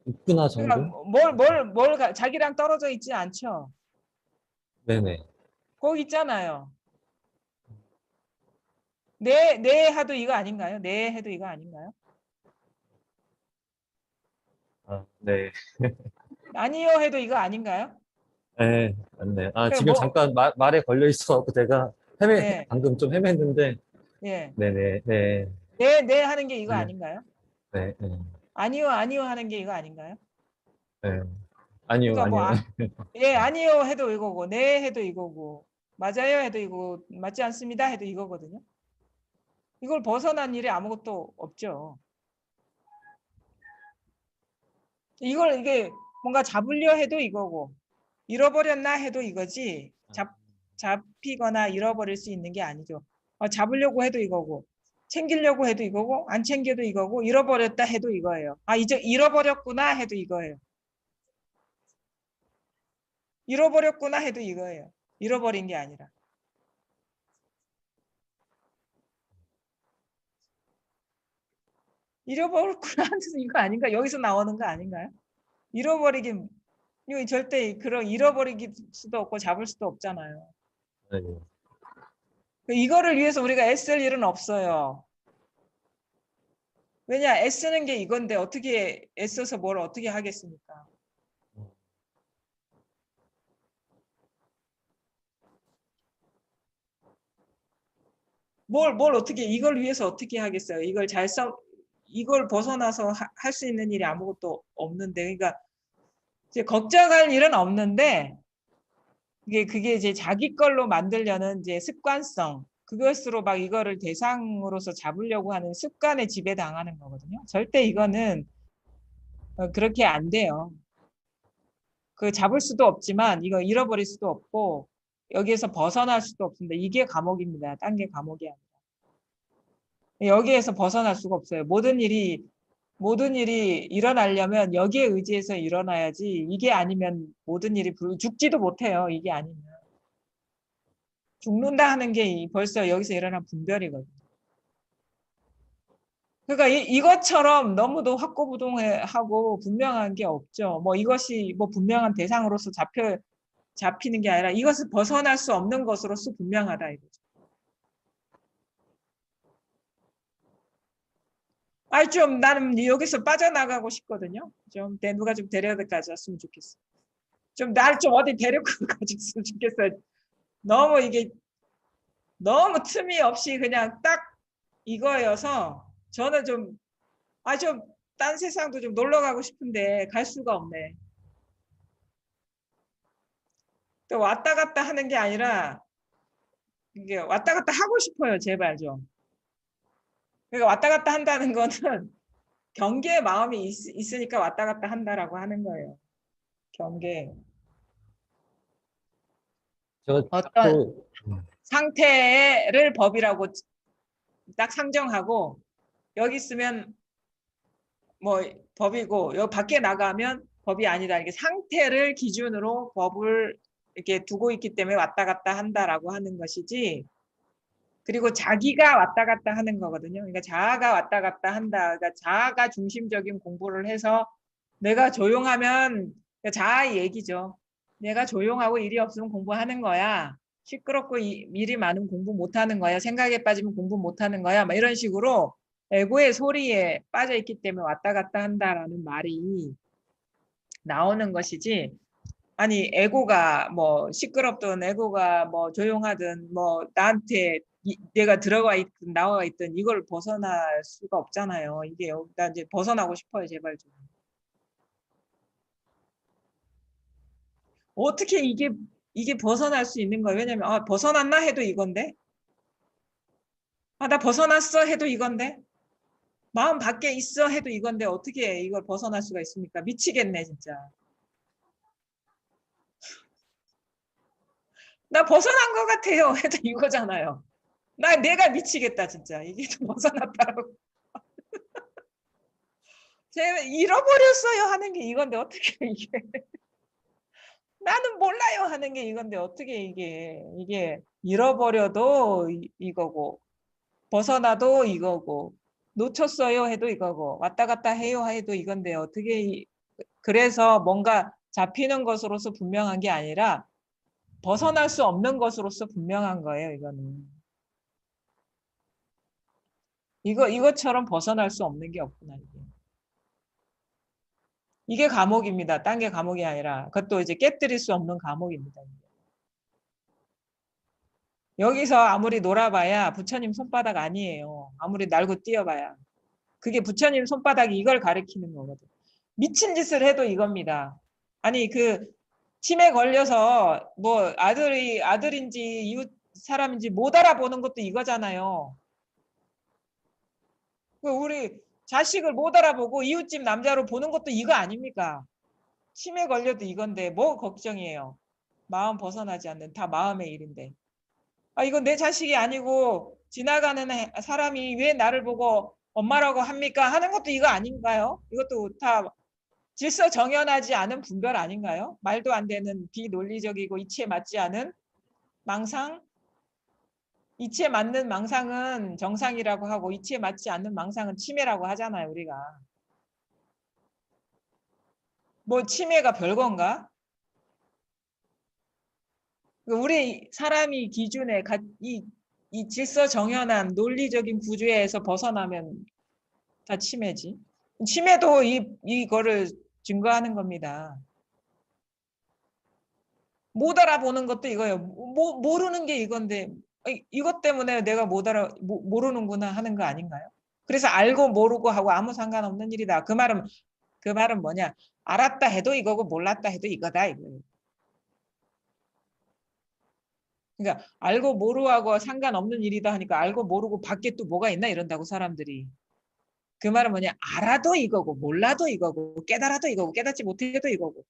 있구나 정도? 그러니까 자기랑 떨어져 있지 않죠? 네네. 거기 있잖아요. 네 해도 이거 아닌가요? 네 해도 이거 아닌가요? 네. 아니요 해도 이거 아닌가요? 네, 맞네. 그럼 지금 잠깐 말에 걸려 있어갖고 제가 네. 방금 좀 헤맸는데, 예. 네네, 네. 네 하는 게 이거 네, 아닌가요? 네, 네. 아니요 하는 게 이거 아닌가요? 네. 아니요, 그러니까 아니요. 예, 아니요 해도 이거고, 네 해도 이거고, 맞아요 해도 이거고, 맞지 않습니다 해도 이거거든요. 이걸 벗어난 일이 아무것도 없죠. 이게 뭔가 잡으려 해도 이거고, 잃어버렸나 해도 이거지, 잡히거나 잃어버릴 수 있는 게 아니죠. 잡으려고 해도 이거고, 챙기려고 해도 이거고, 안 챙겨도 이거고, 잃어버렸다 해도 이거예요. 이제 잃어버렸구나 해도 이거예요. 잃어버렸구나 해도 이거예요. 잃어버린 게 아니라. 잃어버렸구나 하는 이거 아닌가? 여기서 나오는 거 아닌가요? 잃어버리긴 이거 절대 그런 잃어버리기 수도 없고 잡을 수도 없잖아요. 네. 이거를 위해서 우리가 애쓸 일은 없어요. 왜냐 애쓰는 게 이건데 어떻게 애써서 뭘 어떻게 하겠습니까? 뭘 어떻게 이걸 위해서 어떻게 하겠어요? 이걸 벗어나서 할 수 있는 일이 아무것도 없는데, 그러니까 이제 걱정할 일은 없는데 그게 이제 자기 걸로 만들려는 이제 습관성, 그것으로 막 이거를 대상으로서 잡으려고 하는 습관에 지배당하는 거거든요. 절대 이거는 그렇게 안 돼요. 잡을 수도 없지만 이거 잃어버릴 수도 없고 여기에서 벗어날 수도 없습니다. 이게 감옥입니다. 딴 게 감옥이 아니라. 여기에서 벗어날 수가 없어요. 모든 일이 일어나려면 여기에 의지해서 일어나야지, 이게 아니면 모든 일이 죽지도 못해요. 이게 아니면. 죽는다 하는 게 벌써 여기서 일어난 분별이거든요. 그러니까 이것처럼 너무도 확고부동하고 분명한 게 없죠. 뭐 이것이 뭐 분명한 대상으로서 잡히는 게 아니라 이것을 벗어날 수 없는 것으로서 분명하다 이거죠. 아이 좀 나는 여기서 빠져나가고 싶거든요. 좀 누가 좀 데려가줬으면 좋겠어. 좀 날 좀 어디 데리고 가줬으면 좋겠어요. 너무 이게 너무 틈이 없이 그냥 딱 이거여서 저는 좀 딴 세상도 좀 놀러 가고 싶은데 갈 수가 없네. 또 왔다 갔다 하는 게 아니라 이게 왔다 갔다 하고 싶어요. 제발 좀. 그러니까 왔다 갔다 한다는 거는 경계의 마음이 있으니까 왔다 갔다 한다라고 하는 거예요. 경계. 제가 어떤 또 상태를 법이라고 딱 상정하고 여기 있으면 뭐 법이고 여기 밖에 나가면 법이 아니다. 이게 상태를 기준으로 법을 이렇게 두고 있기 때문에 왔다 갔다 한다라고 하는 것이지. 그리고 자기가 왔다 갔다 하는 거거든요. 그러니까 자아가 왔다 갔다 한다. 그러니까 자아가 중심적인 공부를 해서 내가 조용하면 자아의 얘기죠. 내가 조용하고 일이 없으면 공부하는 거야. 시끄럽고 일이 많으면 공부 못하는 거야. 생각에 빠지면 공부 못하는 거야. 막 이런 식으로 에고의 소리에 빠져 있기 때문에 왔다 갔다 한다라는 말이 나오는 것이지. 아니 에고가 뭐 시끄럽든 에고가 뭐 조용하든 뭐 나한테 내가 들어가 있든 나와 있든 이걸 벗어날 수가 없잖아요. 이게 나 이제 벗어나고 싶어요. 제발 좀. 어떻게 이게 벗어날 수 있는 거예요? 왜냐면 벗어났나 해도 이건데. 나 벗어났어 해도 이건데. 마음 밖에 있어 해도 이건데 어떻게 이걸 벗어날 수가 있습니까? 미치겠네 진짜. 나 벗어난 것 같아요 해도 이거잖아요. 내가 미치겠다 진짜. 이게 좀 벗어났다고. 제가 잃어버렸어요 하는 게 이건데 어떻게 이게. 나는 몰라요 하는 게 이건데 어떻게 이게 잃어버려도 이거고 벗어나도 이거고 놓쳤어요 해도 이거고 왔다 갔다 해요 해도 이건데 어떻게 그래서 뭔가 잡히는 것으로서 분명한 게 아니라 벗어날 수 없는 것으로서 분명한 거예요. 이거는 이것처럼 벗어날 수 없는 게 없구나 이게 감옥입니다. 딴 게 감옥이 아니라 그것도 이제 깨뜨릴 수 없는 감옥입니다. 여기서 아무리 놀아봐야 부처님 손바닥 아니에요. 아무리 날고 뛰어봐야. 그게 부처님 손바닥이 이걸 가리키는 거거든. 미친 짓을 해도 이겁니다. 아니 치매 걸려서 뭐 아들인지 이웃 사람인지 못 알아보는 것도 이거잖아요. 우리 자식을 못 알아보고 이웃집 남자로 보는 것도 이거 아닙니까? 치매 걸려도 이건데 뭐 걱정이에요. 마음 벗어나지 않는 다 마음의 일인데. 이건 내 자식이 아니고 지나가는 사람이 왜 나를 보고 엄마라고 합니까? 하는 것도 이거 아닌가요? 이것도 다 질서정연하지 않은 분별 아닌가요? 말도 안 되는 비논리적이고 이치에 맞지 않은 망상? 이치에 맞는 망상은 정상이라고 하고 이치에 맞지 않는 망상은 치매라고 하잖아요. 우리가. 뭐 치매가 별건가? 우리 사람이 기준에 이 질서정연한 논리적인 구조에서 벗어나면 다 치매지. 치매도 이거를 증거하는 겁니다. 못 알아보는 것도 이거예요. 모르는 게 이건데 이것 때문에 내가 모르는구나 하는 거 아닌가요? 그래서 알고 모르고 하고 아무 상관없는 일이다. 그 말은 뭐냐? 알았다 해도 이거고 몰랐다 해도 이거다 이거예요. 그러니까 알고 모르고 상관없는 일이다 하니까 알고 모르고 밖에 또 뭐가 있나 이런다고 사람들이. 그 말은 뭐냐? 알아도 이거고 몰라도 이거고 깨달아도 이거고 깨닫지 못해도 이거고.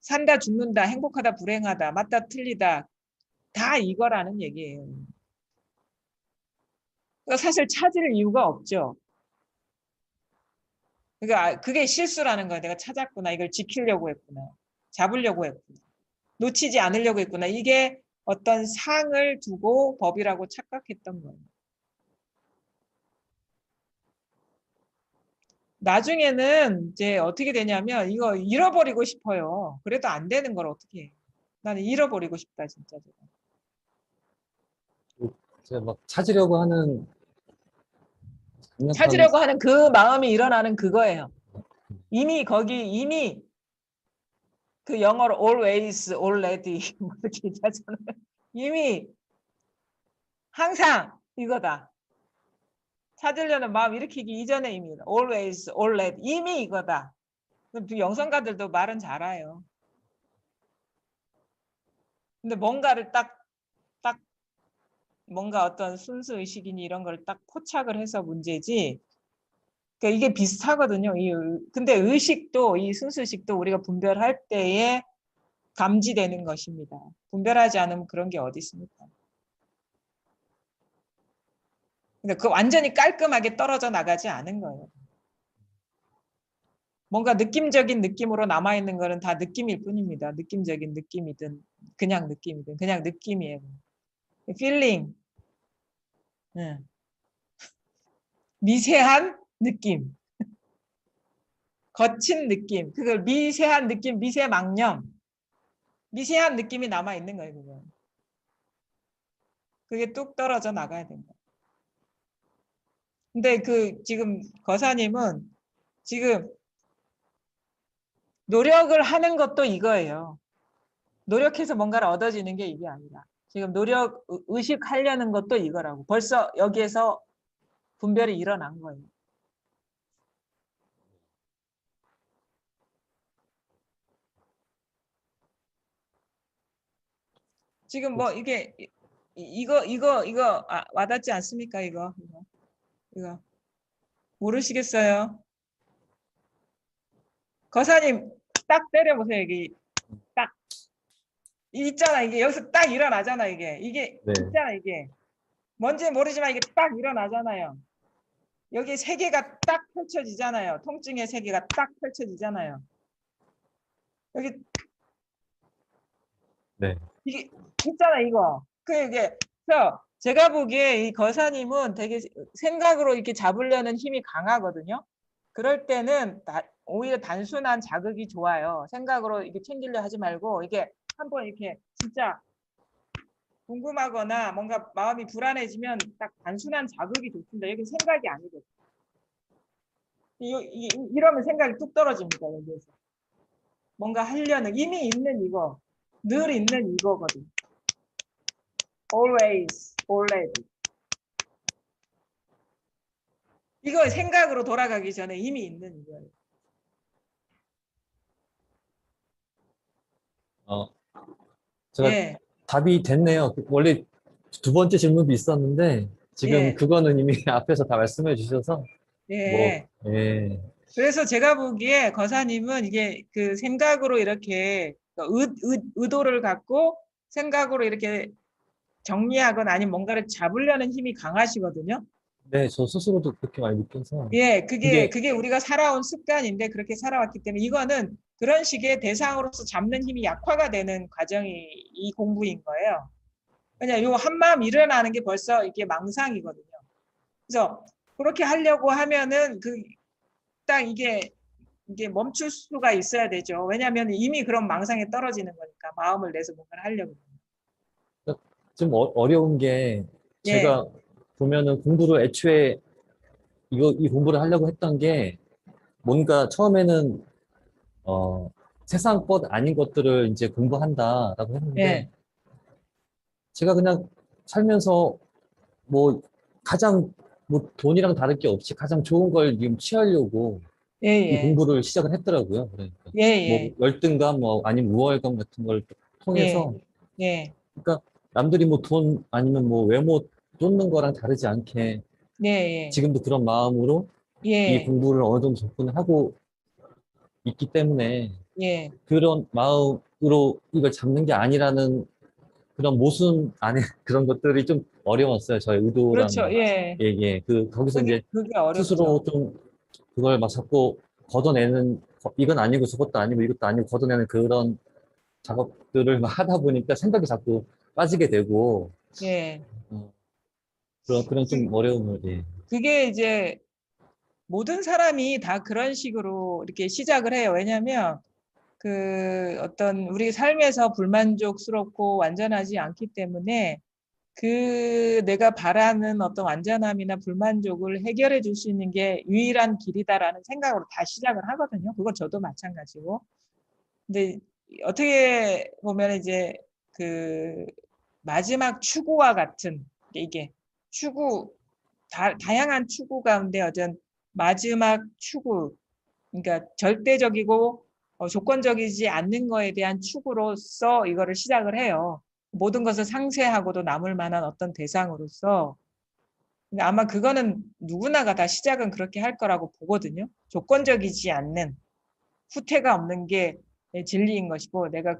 산다 죽는다 행복하다 불행하다 맞다 틀리다 다 이거라는 얘기예요. 그러니까 사실 찾을 이유가 없죠. 그러니까 그게 실수라는 거야. 내가 찾았구나. 이걸 지키려고 했구나. 잡으려고 했구나. 놓치지 않으려고 했구나. 이게 어떤 상을 두고 법이라고 착각했던 거예요. 나중에는 이제 어떻게 되냐면 이거 잃어버리고 싶어요. 그래도 안 되는 걸 어떻게 해. 나는 잃어버리고 싶다 진짜. 제가 막 찾으려고 하는 강력한 찾으려고 하는 그 마음이 일어나는 그거예요. 이미 그 영어로 always, already 뭐 이렇게 얘기하잖아요. 이미 항상 이거다. 찾으려는 마음 일으키기 이전에 이미 always, already 이미 이거다. 영성가들도 말은 잘해요. 근데 뭔가를 딱 뭔가 어떤 순수 의식이니 이런 걸 딱 포착을 해서 문제지. 그러니까 이게 비슷하거든요. 근데 의식도 이 순수 의식도 우리가 분별할 때에 감지되는 것입니다. 분별하지 않으면 그런 게 어디 있습니까? 그러니까 그 완전히 깔끔하게 떨어져 나가지 않은 거예요. 뭔가 느낌적인 느낌으로 남아있는 거는 다 느낌일 뿐입니다. 느낌적인 느낌이든 그냥 느낌이든 그냥 느낌이에요. feeling. 미세한 느낌. 거친 느낌. 그걸 미세한 느낌, 미세망념. 미세한 느낌이 남아있는 거예요. 그거. 그게 뚝 떨어져 나가야 된다. 근데 그 지금 거사님은 지금 노력을 하는 것도 이거예요. 노력해서 뭔가를 얻어지는 게 이게 아니라 지금 의식하려는 것도 이거라고. 벌써 여기에서 분별이 일어난 거예요. 지금 뭐 이게 이거 와닿지 않습니까? 이거 모르시겠어요? 거사님 딱 때려보세요. 여기 딱 있잖아. 이게 여기서 딱 일어나잖아. 이게 네. 있잖아. 이게 뭔지 모르지만 이게 딱 일어나잖아요. 여기 세계가 딱 펼쳐지잖아요. 통증의 세계가 딱 펼쳐지잖아요. 여기 네. 이게 있잖아. 이거 이게 그래서 제가 보기에 이 거사님은 되게 생각으로 이렇게 잡으려는 힘이 강하거든요. 그럴 때는 오히려 단순한 자극이 좋아요. 생각으로 이게 챙기려 하지 말고 이게 한번 이렇게 진짜 궁금하거나 뭔가 마음이 불안해지면 딱 단순한 자극이 좋습니다. 여기 생각이 아니거든요. 이러면 생각이 뚝 떨어집니다. 여기에서. 뭔가 하려는 이미 있는 이거, 늘 있는 이거거든요. always, already. 이거 생각으로 돌아가기 전에 이미 있는 이거예요. 제가 예, 답이 됐네요. 원래 두 번째 질문도 있었는데 지금 예. 그거는 이미 앞에서 다 말씀해 주셔서 예. 뭐 예. 그래서 제가 보기에 거사님은 이게 그 생각으로 이렇게 의도를 갖고 생각으로 이렇게 정리하거나 아니면 뭔가를 잡으려는 힘이 강하시거든요. 네, 저 스스로도 그렇게 많이 느껴서 예, 그게 그게 우리가 살아온 습관인데 그렇게 살아왔기 때문에 이거는 그런 식의 대상으로서 잡는 힘이 약화가 되는 과정이 이 공부인 거예요. 그냥 요 한마음 일어나는 게 벌써 이게 망상이거든요. 그래서 그렇게 하려고 하면은 딱 이게 멈출 수가 있어야 되죠. 왜냐하면 이미 그런 망상에 떨어지는 거니까 마음을 내서 뭔가를 하려고. 좀 어려운 게 예, 제가 보면은 공부를 애초에 이 공부를 하려고 했던 게 뭔가 처음에는 세상 것 아닌 것들을 이제 공부한다라고 했는데 예, 제가 그냥 살면서 뭐 가장 뭐 돈이랑 다를 게 없이 가장 좋은 걸 지금 취하려고 예, 이 예, 공부를 시작을 했더라고요. 그러니까 예, 뭐 예, 열등감 뭐 아니면 우월감 같은 걸 예, 통해서 예, 그러니까 남들이 뭐 돈 아니면 뭐 외모 쫓는 거랑 다르지 않게 예, 지금도 그런 마음으로 이 예, 공부를 어느 정도 접근을 하고 있기 때문에 예, 그런 마음으로 이걸 잡는 게 아니라는 그런 모순 안에 그런 것들이 좀 어려웠어요. 저의 그렇죠. 의도랑 예, 거기서 이제 그게 어렵죠. 스스로 좀 그걸 막 자꾸 걷어내는 이건 아니고 저것도 아니고 이것도 아니고 걷어내는 그런 작업들을 막 하다 보니까 생각이 자꾸 빠지게 되고, 예. 어, 그런 좀 어려움을, 예. 그게 이제 모든 사람이 다 그런 식으로 이렇게 시작을 해요. 왜냐하면 그 어떤 우리 삶에서 불만족스럽고 완전하지 않기 때문에 그 내가 바라는 어떤 완전함이나 불만족을 해결해 줄 수 있는 게 유일한 길이다라는 생각으로 다 시작을 하거든요. 그건 저도 마찬가지고. 근데 어떻게 보면 이제 그 마지막 추구와 같은 이게 추구 다양한 추구 가운데 어떤 마지막 추구 그러니까 절대적이고 조건적이지 않는 거에 대한 추구로서 이거를 시작을 해요. 모든 것을 상쇄하고도 남을 만한 어떤 대상으로서. 근데 아마 그거는 누구나가 다 시작은 그렇게 할 거라고 보거든요. 조건적이지 않는 후퇴가 없는 게 진리인 것이고 내가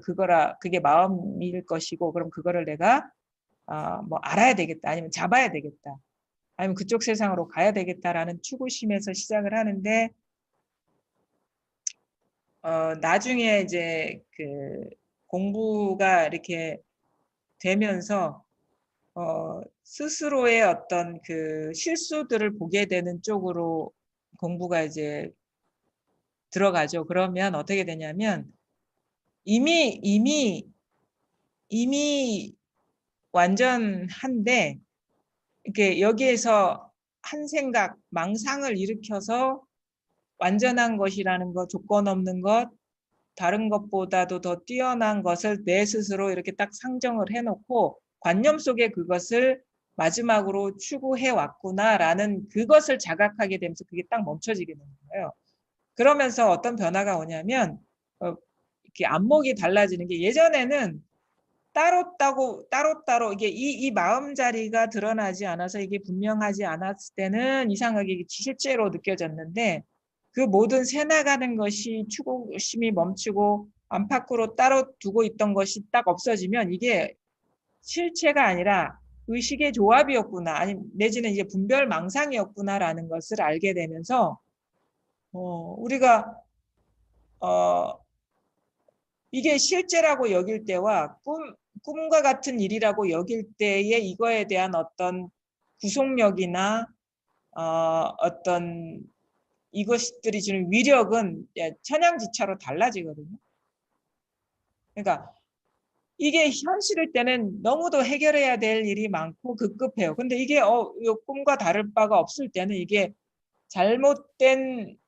그게 마음일 것이고 그럼 그거를 내가 뭐 알아야 되겠다 아니면 잡아야 되겠다 아니면 그쪽 세상으로 가야 되겠다라는 추구심에서 시작을 하는데 나중에 이제 그 공부가 이렇게 되면서 스스로의 어떤 그 실수들을 보게 되는 쪽으로 공부가 이제 들어가죠. 그러면 어떻게 되냐면 이미 완전한데 이렇게 여기에서 한 생각, 망상을 일으켜서 완전한 것이라는 것, 조건 없는 것, 다른 것보다도 더 뛰어난 것을 내 스스로 이렇게 딱 상정을 해놓고 관념 속에 그것을 마지막으로 추구해 왔구나라는 그것을 자각하게 되면서 그게 딱 멈춰지게 되는 거예요. 그러면서 어떤 변화가 오냐면 이렇게 안목이 달라지는 게 예전에는 따로 이게 이 마음자리가 드러나지 않아서 이게 분명하지 않았을 때는 이상하게 실제로 느껴졌는데 그 모든 새나가는 것이 추구심이 멈추고 안팎으로 따로 두고 있던 것이 딱 없어지면 이게 실체가 아니라 의식의 조합이었구나 아니 내지는 이제 분별망상이었구나라는 것을 알게 되면서 우리가 이게 실제라고 여길 때와 꿈과 같은 일이라고 여길 때의 이거에 대한 어떤 구속력이나 어떤 이것들이 주는 위력은 천양지차로 달라지거든요. 그러니까 이게 현실일 때는 너무도 해결해야 될 일이 많고 급급해요. 근데 이게 꿈과 다를 바가 없을 때는 이게 잘못된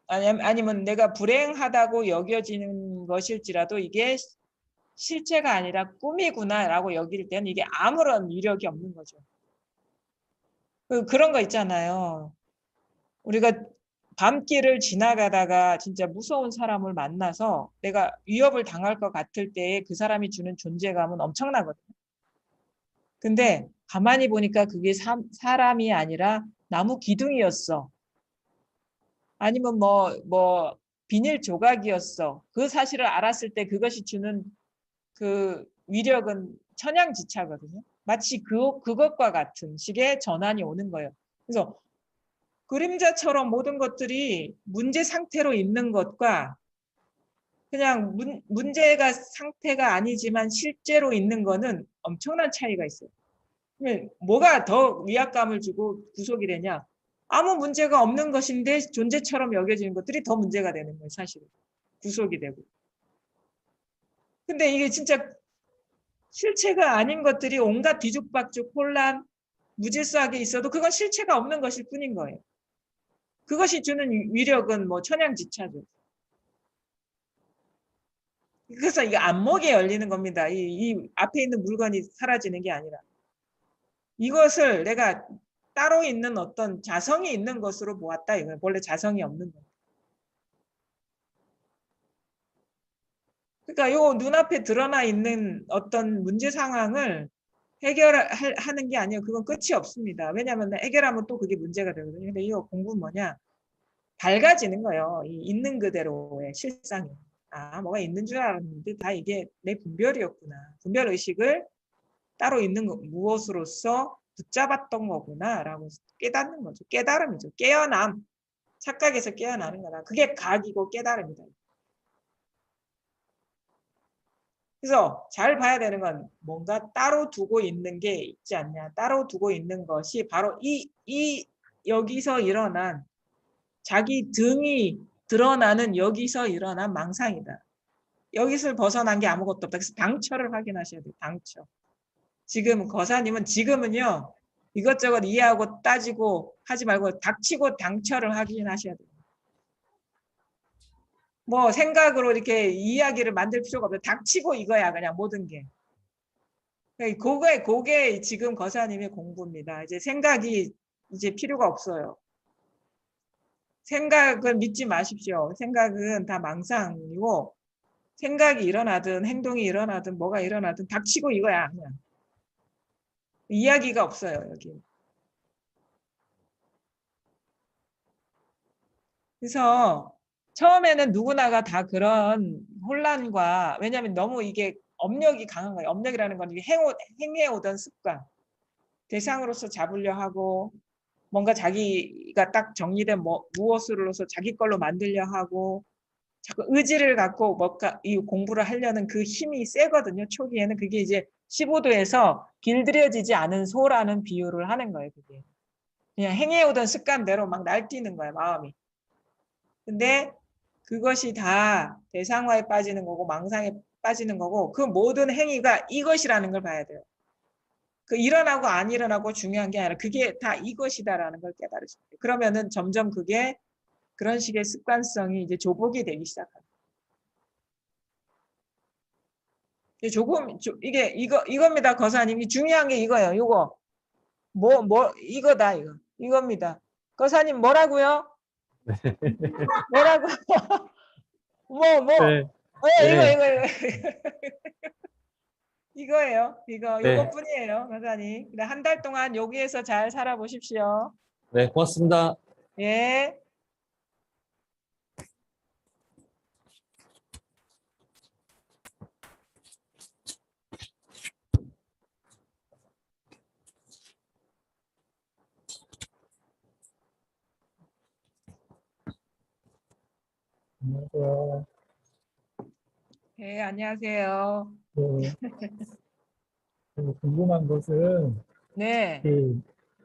아니면 내가 불행하다고 여겨지는 것일지라도 이게 실체가 아니라 꿈이구나라고 여길 때는 이게 아무런 위력이 없는 거죠. 그런 거 있잖아요. 우리가 밤길을 지나가다가 진짜 무서운 사람을 만나서 내가 위협을 당할 것 같을 때에 그 사람이 주는 존재감은 엄청나거든요. 근데 가만히 보니까 그게 사람이 아니라 나무 기둥이었어. 아니면 뭐 비닐 조각이었어. 그 사실을 알았을 때 그것이 주는 그 위력은 천양지차거든요. 마치 그것과 같은 식의 전환이 오는 거예요. 그래서 그림자처럼 모든 것들이 문제 상태로 있는 것과 그냥 문제가 상태가 아니지만 실제로 있는 거는 엄청난 차이가 있어요. 뭐가 더 위압감을 주고 구속이 되냐? 아무 문제가 없는 것인데 존재처럼 여겨지는 것들이 더 문제가 되는 거예요, 사실은. 구속이 되고. 근데 이게 진짜 실체가 아닌 것들이 온갖 뒤죽박죽, 혼란, 무질서하게 있어도 그건 실체가 없는 것일 뿐인 거예요. 그것이 주는 위력은 뭐 천양지차죠. 그래서 이게 안목에 열리는 겁니다. 이 앞에 있는 물건이 사라지는 게 아니라. 이것을 내가 따로 있는 어떤 자성이 있는 것으로 보았다. 이거는 원래 자성이 없는 거. 그러니까 요 눈앞에 드러나 있는 어떤 문제 상황을 해결하는 게 아니에요. 그건 끝이 없습니다. 왜냐하면 해결하면 또 그게 문제가 되거든요. 근데 이거 공부는 뭐냐? 밝아지는 거예요. 이 있는 그대로의 실상이. 뭐가 있는 줄 알았는데 다 이게 내 분별이었구나. 분별의식을 따로 있는 무엇으로서 붙잡았던 거구나라고 깨닫는 거죠. 깨달음이죠. 깨어남. 착각에서 깨어나는 거다. 그게 각이고 깨달음이다. 그래서 잘 봐야 되는 건 뭔가 따로 두고 있는 게 있지 않냐. 따로 두고 있는 것이 바로 이 여기서 일어난 자기 등이 드러나는 여기서 일어난 망상이다. 여기서 벗어난 게 아무것도 없다. 그래서 당처를 확인하셔야 돼요. 당처. 지금 거사님은 지금은요. 이것저것 이해하고 따지고 하지 말고 닥치고 당처를 확인하셔야 돼요. 뭐 생각으로 이렇게 이야기를 만들 필요가 없어요. 닥치고 이거야 그냥 모든 게. 그게 지금 거사님의 공부입니다. 이제 생각이 이제 필요가 없어요. 생각은 믿지 마십시오. 생각은 다 망상이고 생각이 일어나든 행동이 일어나든 뭐가 일어나든 닥치고 이거야 그냥. 이야기가 없어요 여기. 그래서 처음에는 누구나가 다 그런 혼란과 왜냐하면 너무 이게 업력이 강한 거예요. 업력이라는 건 이게 행해오던 습관. 대상으로서 잡으려 하고 뭔가 자기가 딱 정리된 무엇으로서 자기 걸로 만들려 하고 자꾸 의지를 갖고 뭔가 이 공부를 하려는 그 힘이 세거든요. 초기에는 그게 이제 15도에서 길들여지지 않은 소라는 비유를 하는 거예요. 그게 그냥 행해오던 습관대로 막 날뛰는 거예요. 마음이. 근데 그것이 다 대상화에 빠지는 거고 망상에 빠지는 거고 그 모든 행위가 이것이라는 걸 봐야 돼요. 그 일어나고 안 일어나고 중요한 게 아니라 그게 다 이것이다라는 걸 깨달으셔야 돼요. 그러면은 점점 그게 그런 식의 습관성이 이제 조복이 되기 시작합니다. 이게 이겁니다. 거사님이 중요한 게 이거예요. 이거 이거다 이겁니다. 거사님 뭐라고요? 뭐라고? 네, 이거 네, 이거예요. 네, 요것뿐이에요, 거사님. 한 달 동안 여기에서 잘 살아보십시오. 네, 고맙습니다. 예. 안녕하세요. 네, 안녕하세요. 네, 궁금한 것은 네,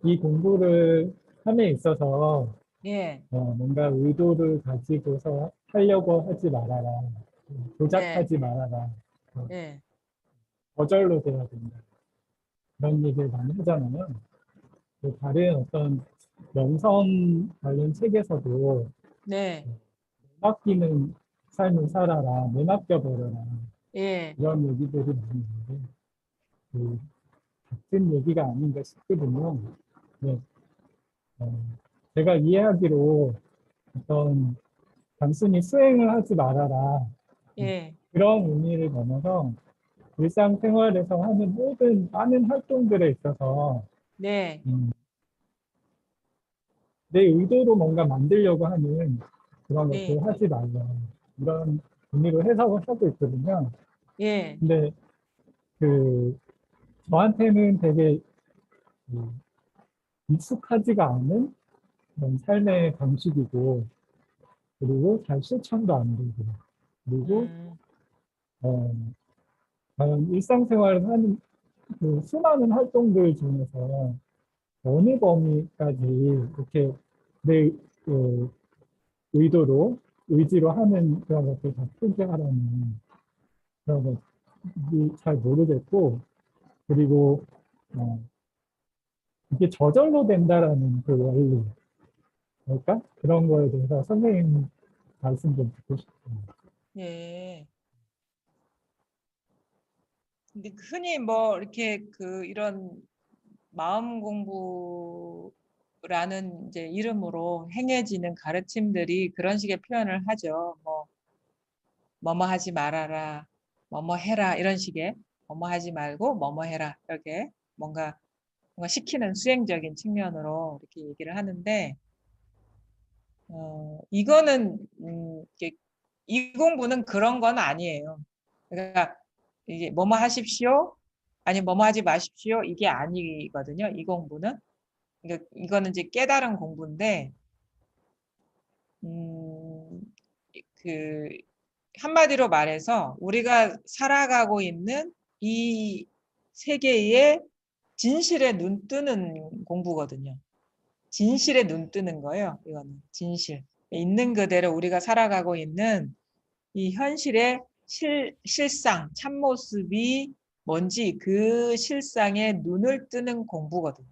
이 공부를 함에 있어서 예, 뭔가 의도를 가지고서 하려고 하지 말아라. 네, 조작하지 말아라. 예, 거절로 돼야 된다. 그런 얘기를 많이 하잖아요. 다른 어떤 명성 관련 책에서도 네, 맡기는 삶을 살아라, 내 맡겨버려라. 예, 이런 얘기들이 많이 있는데 그 같은 얘기가 아닌가 싶거든요. 네. 어, 제가 이해하기로 어떤 단순히 수행을 하지 말아라 예, 그런 의미를 넘어서 일상생활에서 하는 모든 많은 활동들에 있어서 네, 내 의도로 뭔가 만들려고 하는 그런 네, 것들 하지 말라 이런 의미로 해석을 하고 있거든요. 예, 근데 그 저한테는 되게 익숙하지가 않은 그런 삶의 방식이고 그리고 잘 실천도 안 되고 그리고 음, 어, 과연 일상생활을 하는 그 수많은 활동들 중에서 어느 범위까지 이렇게 내 의도로 의지로 하는 그런 것들 다 포기하라는 그런 것이 잘 모르겠고 그리고 어, 이게 저절로 된다라는 그 원리 그러니까 그런 거에 대해서 선생님 말씀 좀 듣고 싶습니다. 예. 근데 흔히 뭐 이렇게 이런 마음 공부라는 이제 이름으로 행해지는 가르침들이 그런 식의 표현을 하죠. 뭐뭐 하지 말아라, 뭐뭐 해라 이런 식의 뭐뭐 하지 말고 뭐뭐 해라 이렇게 뭔가 시키는 수행적인 측면으로 이렇게 얘기를 하는데 이거는 이 공부는 그런 건 아니에요. 그러니까 이게 뭐뭐 하십시오, 아니 뭐뭐 하지 마십시오 이게 아니거든요. 이 공부는 그러니까 이거는 이제 깨달은 공부인데 음, 그 한마디로 말해서 우리가 살아가고 있는 이 세계의 진실에 눈 뜨는 공부거든요. 진실에 눈 뜨는 거예요. 이거는 진실. 있는 그대로 우리가 살아가고 있는 이 현실의 실상, 참모습이 뭔지 그 실상에 눈을 뜨는 공부거든요.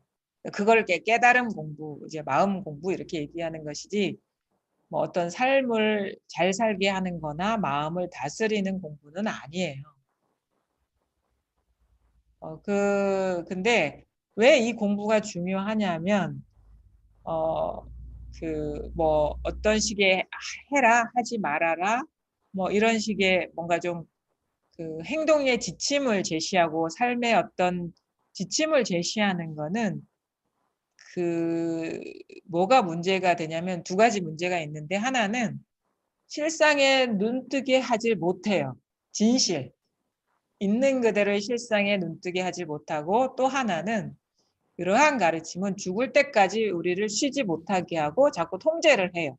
그걸 깨달음 공부, 이제 마음 공부 이렇게 얘기하는 것이지 뭐 어떤 삶을 잘 살게 하는 거나 마음을 다스리는 공부는 아니에요. 근데 왜 이 공부가 중요하냐면, 뭐 어떤 식의 해라, 하지 말아라, 뭐 이런 식의 뭔가 좀 그 행동의 지침을 제시하고 삶의 어떤 지침을 제시하는 거는 뭐가 문제가 되냐면 두 가지 문제가 있는데 하나는 실상에 눈뜨게 하질 못해요. 진실. 있는 그대로의 실상에 눈뜨게 하지 못하고 또 하나는 이러한 가르침은 죽을 때까지 우리를 쉬지 못하게 하고 자꾸 통제를 해요.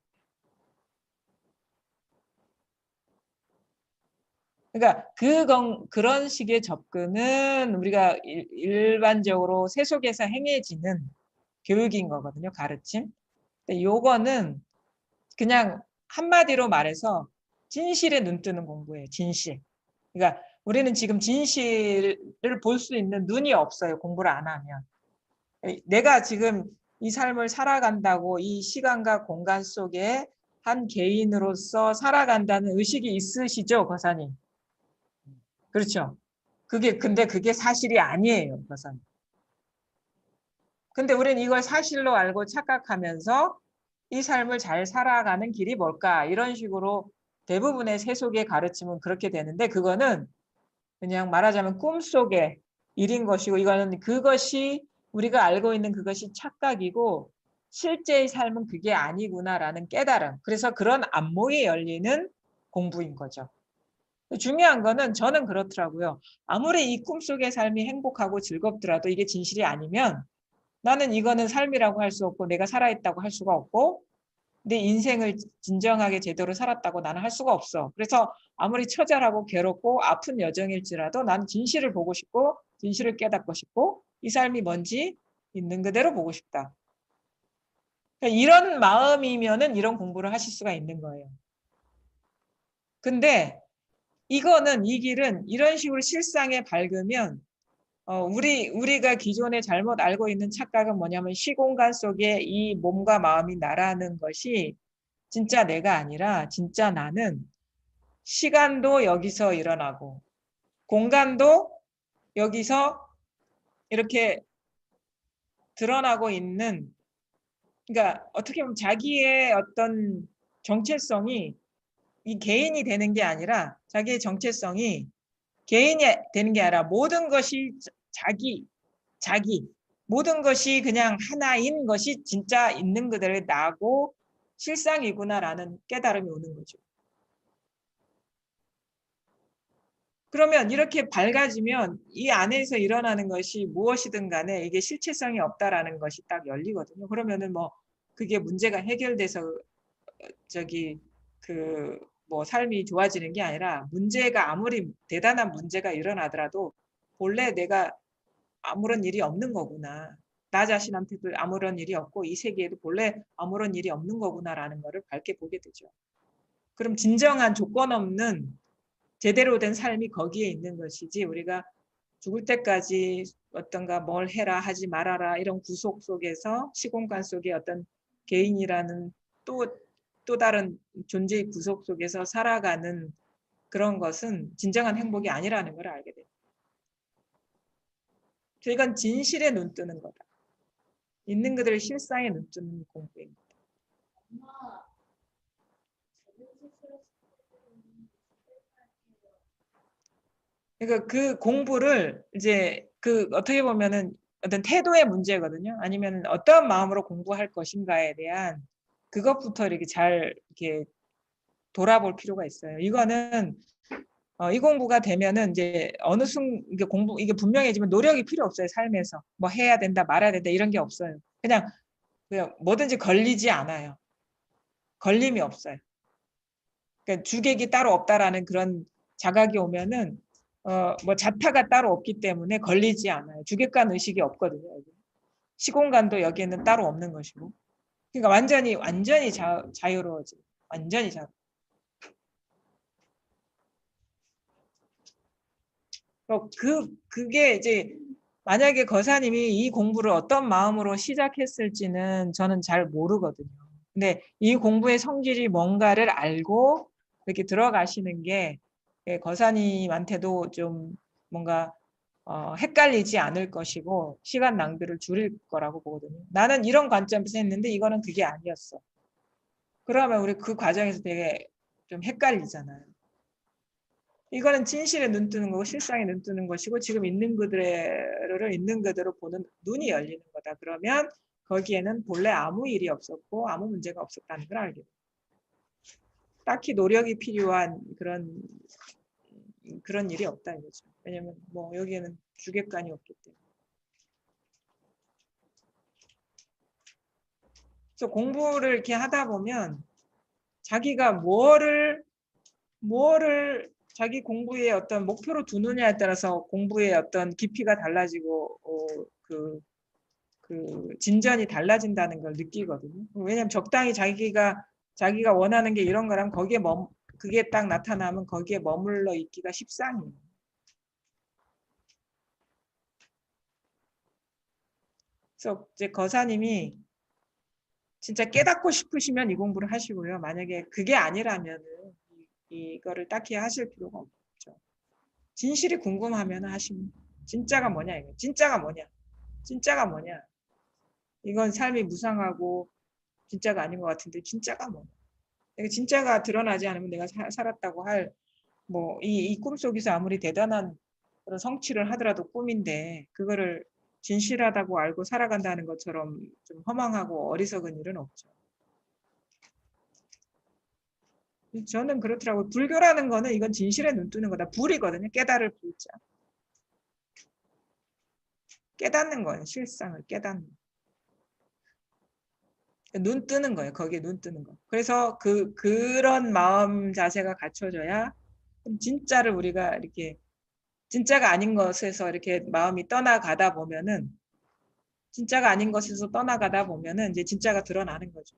그러니까 그런 식의 접근은 우리가 일반적으로 세속에서 행해지는 교육인 거거든요. 가르침. 근데 요거는 그냥 한마디로 말해서 진실에 눈 뜨는 공부예요. 진실. 그러니까 우리는 지금 진실을 볼 수 있는 눈이 없어요. 공부를 안 하면. 내가 지금 이 삶을 살아간다고 이 시간과 공간 속에 한 개인으로서 살아간다는 의식이 있으시죠, 거사님? 그렇죠? 근데 그게 사실이 아니에요, 거사님. 근데 우리는 이걸 사실로 알고 착각하면서 이 삶을 잘 살아가는 길이 뭘까? 이런 식으로 대부분의 세속의 가르침은 그렇게 되는데 그거는 그냥 말하자면 꿈속의 일인 것이고 이거는 그것이 우리가 알고 있는 그것이 착각이고 실제의 삶은 그게 아니구나라는 깨달음. 그래서 그런 안목이 열리는 공부인 거죠. 중요한 거는 저는 그렇더라고요. 아무리 이 꿈속의 삶이 행복하고 즐겁더라도 이게 진실이 아니면 나는 이거는 삶이라고 할 수 없고 내가 살아있다고 할 수가 없고 내 인생을 진정하게 제대로 살았다고 나는 할 수가 없어. 그래서 아무리 처절하고 괴롭고 아픈 여정일지라도 나는 진실을 보고 싶고 진실을 깨닫고 싶고 이 삶이 뭔지 있는 그대로 보고 싶다. 그러니까 이런 마음이면은 이런 공부를 하실 수가 있는 거예요. 근데 이 길은 이런 식으로 실상에 밝으면 우리가 기존에 잘못 알고 있는 착각은 뭐냐면 시공간 속에 이 몸과 마음이 나라는 것이 진짜 내가 아니라 진짜 나는 시간도 여기서 일어나고 공간도 여기서 이렇게 드러나고 있는 그러니까 어떻게 보면 자기의 어떤 정체성이 이 개인이 되는 게 아니라 자기의 정체성이 개인이 되는 게 아니라 모든 것이 자기 모든 것이 그냥 하나인 것이 진짜 있는 그대로 나고 실상이구나라는 깨달음이 오는 거죠. 그러면 이렇게 밝아지면 이 안에서 일어나는 것이 무엇이든 간에 이게 실체성이 없다라는 것이 딱 열리거든요. 그러면은 뭐 그게 문제가 해결돼서 뭐 삶이 좋아지는 게 아니라 문제가 아무리 대단한 문제가 일어나더라도 본래 내가 아무런 일이 없는 거구나. 나 자신한테도 아무런 일이 없고 이 세계에도 본래 아무런 일이 없는 거구나라는 거를 밝게 보게 되죠. 그럼 진정한 조건 없는 제대로 된 삶이 거기에 있는 것이지 우리가 죽을 때까지 어떤가 뭘 해라 하지 말아라 이런 구속 속에서 시공간 속에 어떤 개인이라는 또 다른 존재의 구속 속에서 살아가는 그런 것은 진정한 행복이 아니라는 걸 알게 돼요. 이건 진실에 눈 뜨는 거다. 있는 그들의 실상에 눈 뜨는 공부입니다. 그러니까 그 공부를 이제 어떻게 보면은 어떤 태도의 문제거든요. 아니면 어떤 마음으로 공부할 것인가에 대한 그것부터 이렇게 잘 이렇게 돌아볼 필요가 있어요. 이거는 이 공부가 되면은 이제 어느 순간 이게 분명해지면 노력이 필요 없어요. 삶에서 뭐 해야 된다 말아야 된다 이런 게 없어요. 그냥 뭐든지 걸리지 않아요. 걸림이 없어요. 그러니까 주객이 따로 없다라는 그런 자각이 오면은 뭐 자타가 따로 없기 때문에 걸리지 않아요. 주객관 의식이 없거든요. 여기. 시공간도 여기에는 따로 없는 것이고. 그러니까 완전히 자유로워져. 완전히 자유. 그게 이제 만약에 거사님이 이 공부를 어떤 마음으로 시작했을지는 저는 잘 모르거든요. 근데 이 공부의 성질이 뭔가를 알고 이렇게 들어가시는 게 거사님한테도 좀 뭔가 헷갈리지 않을 것이고 시간 낭비를 줄일 거라고 보거든요. 나는 이런 관점에서 했는데 이거는 그게 아니었어. 그러면 우리 그 과정에서 되게 좀 헷갈리잖아요. 이거는 진실에 눈 뜨는 거고 실상에 눈 뜨는 것이고 지금 있는 그대로를 있는 그대로 보는 눈이 열리는 거다. 그러면 거기에는 본래 아무 일이 없었고 아무 문제가 없었다는 걸 알게 돼요. 딱히 노력이 필요한 그런 일이 없다 이거죠. 왜냐면 뭐 여기에는 주객관이 없기 때문에. 그래서 공부를 이렇게 하다 보면 자기가 뭐를 자기 공부의 어떤 목표로 두느냐에 따라서 공부의 어떤 깊이가 달라지고 그 진전이 달라진다는 걸 느끼거든요. 왜냐하면 적당히 자기가 원하는 게 이런 거라면 그게 딱 나타나면 거기에 머물러 있기가 십상이에요. 그래서 이제 거사님이 진짜 깨닫고 싶으시면 이 공부를 하시고요. 만약에 그게 아니라면은 이거를 딱히 하실 필요가 없죠. 진실이 궁금하면 하시면 진짜가 뭐냐 이거. 진짜가 뭐냐. 진짜가 뭐냐. 이건 삶이 무상하고 진짜가 아닌 것 같은데 진짜가 뭐냐. 진짜가 드러나지 않으면 내가 살았다고 할 뭐 이 꿈속에서 아무리 대단한 그런 성취를 하더라도 꿈인데 그거를 진실하다고 알고 살아간다는 것처럼 좀 허망하고 어리석은 일은 없죠. 저는 그렇더라고요. 불교라는 거는 이건 진실에 눈 뜨는 거다. 불이거든요. 깨달을 불자. 깨닫는 거예요. 실상을 깨닫는. 눈 뜨는 거예요. 거기에 눈 뜨는 거. 그래서 그런 마음 자세가 갖춰져야 진짜를 우리가 이렇게 진짜가 아닌 것에서 이렇게 마음이 떠나가다 보면은 진짜가 아닌 것에서 떠나가다 보면은 이제 진짜가 드러나는 거죠.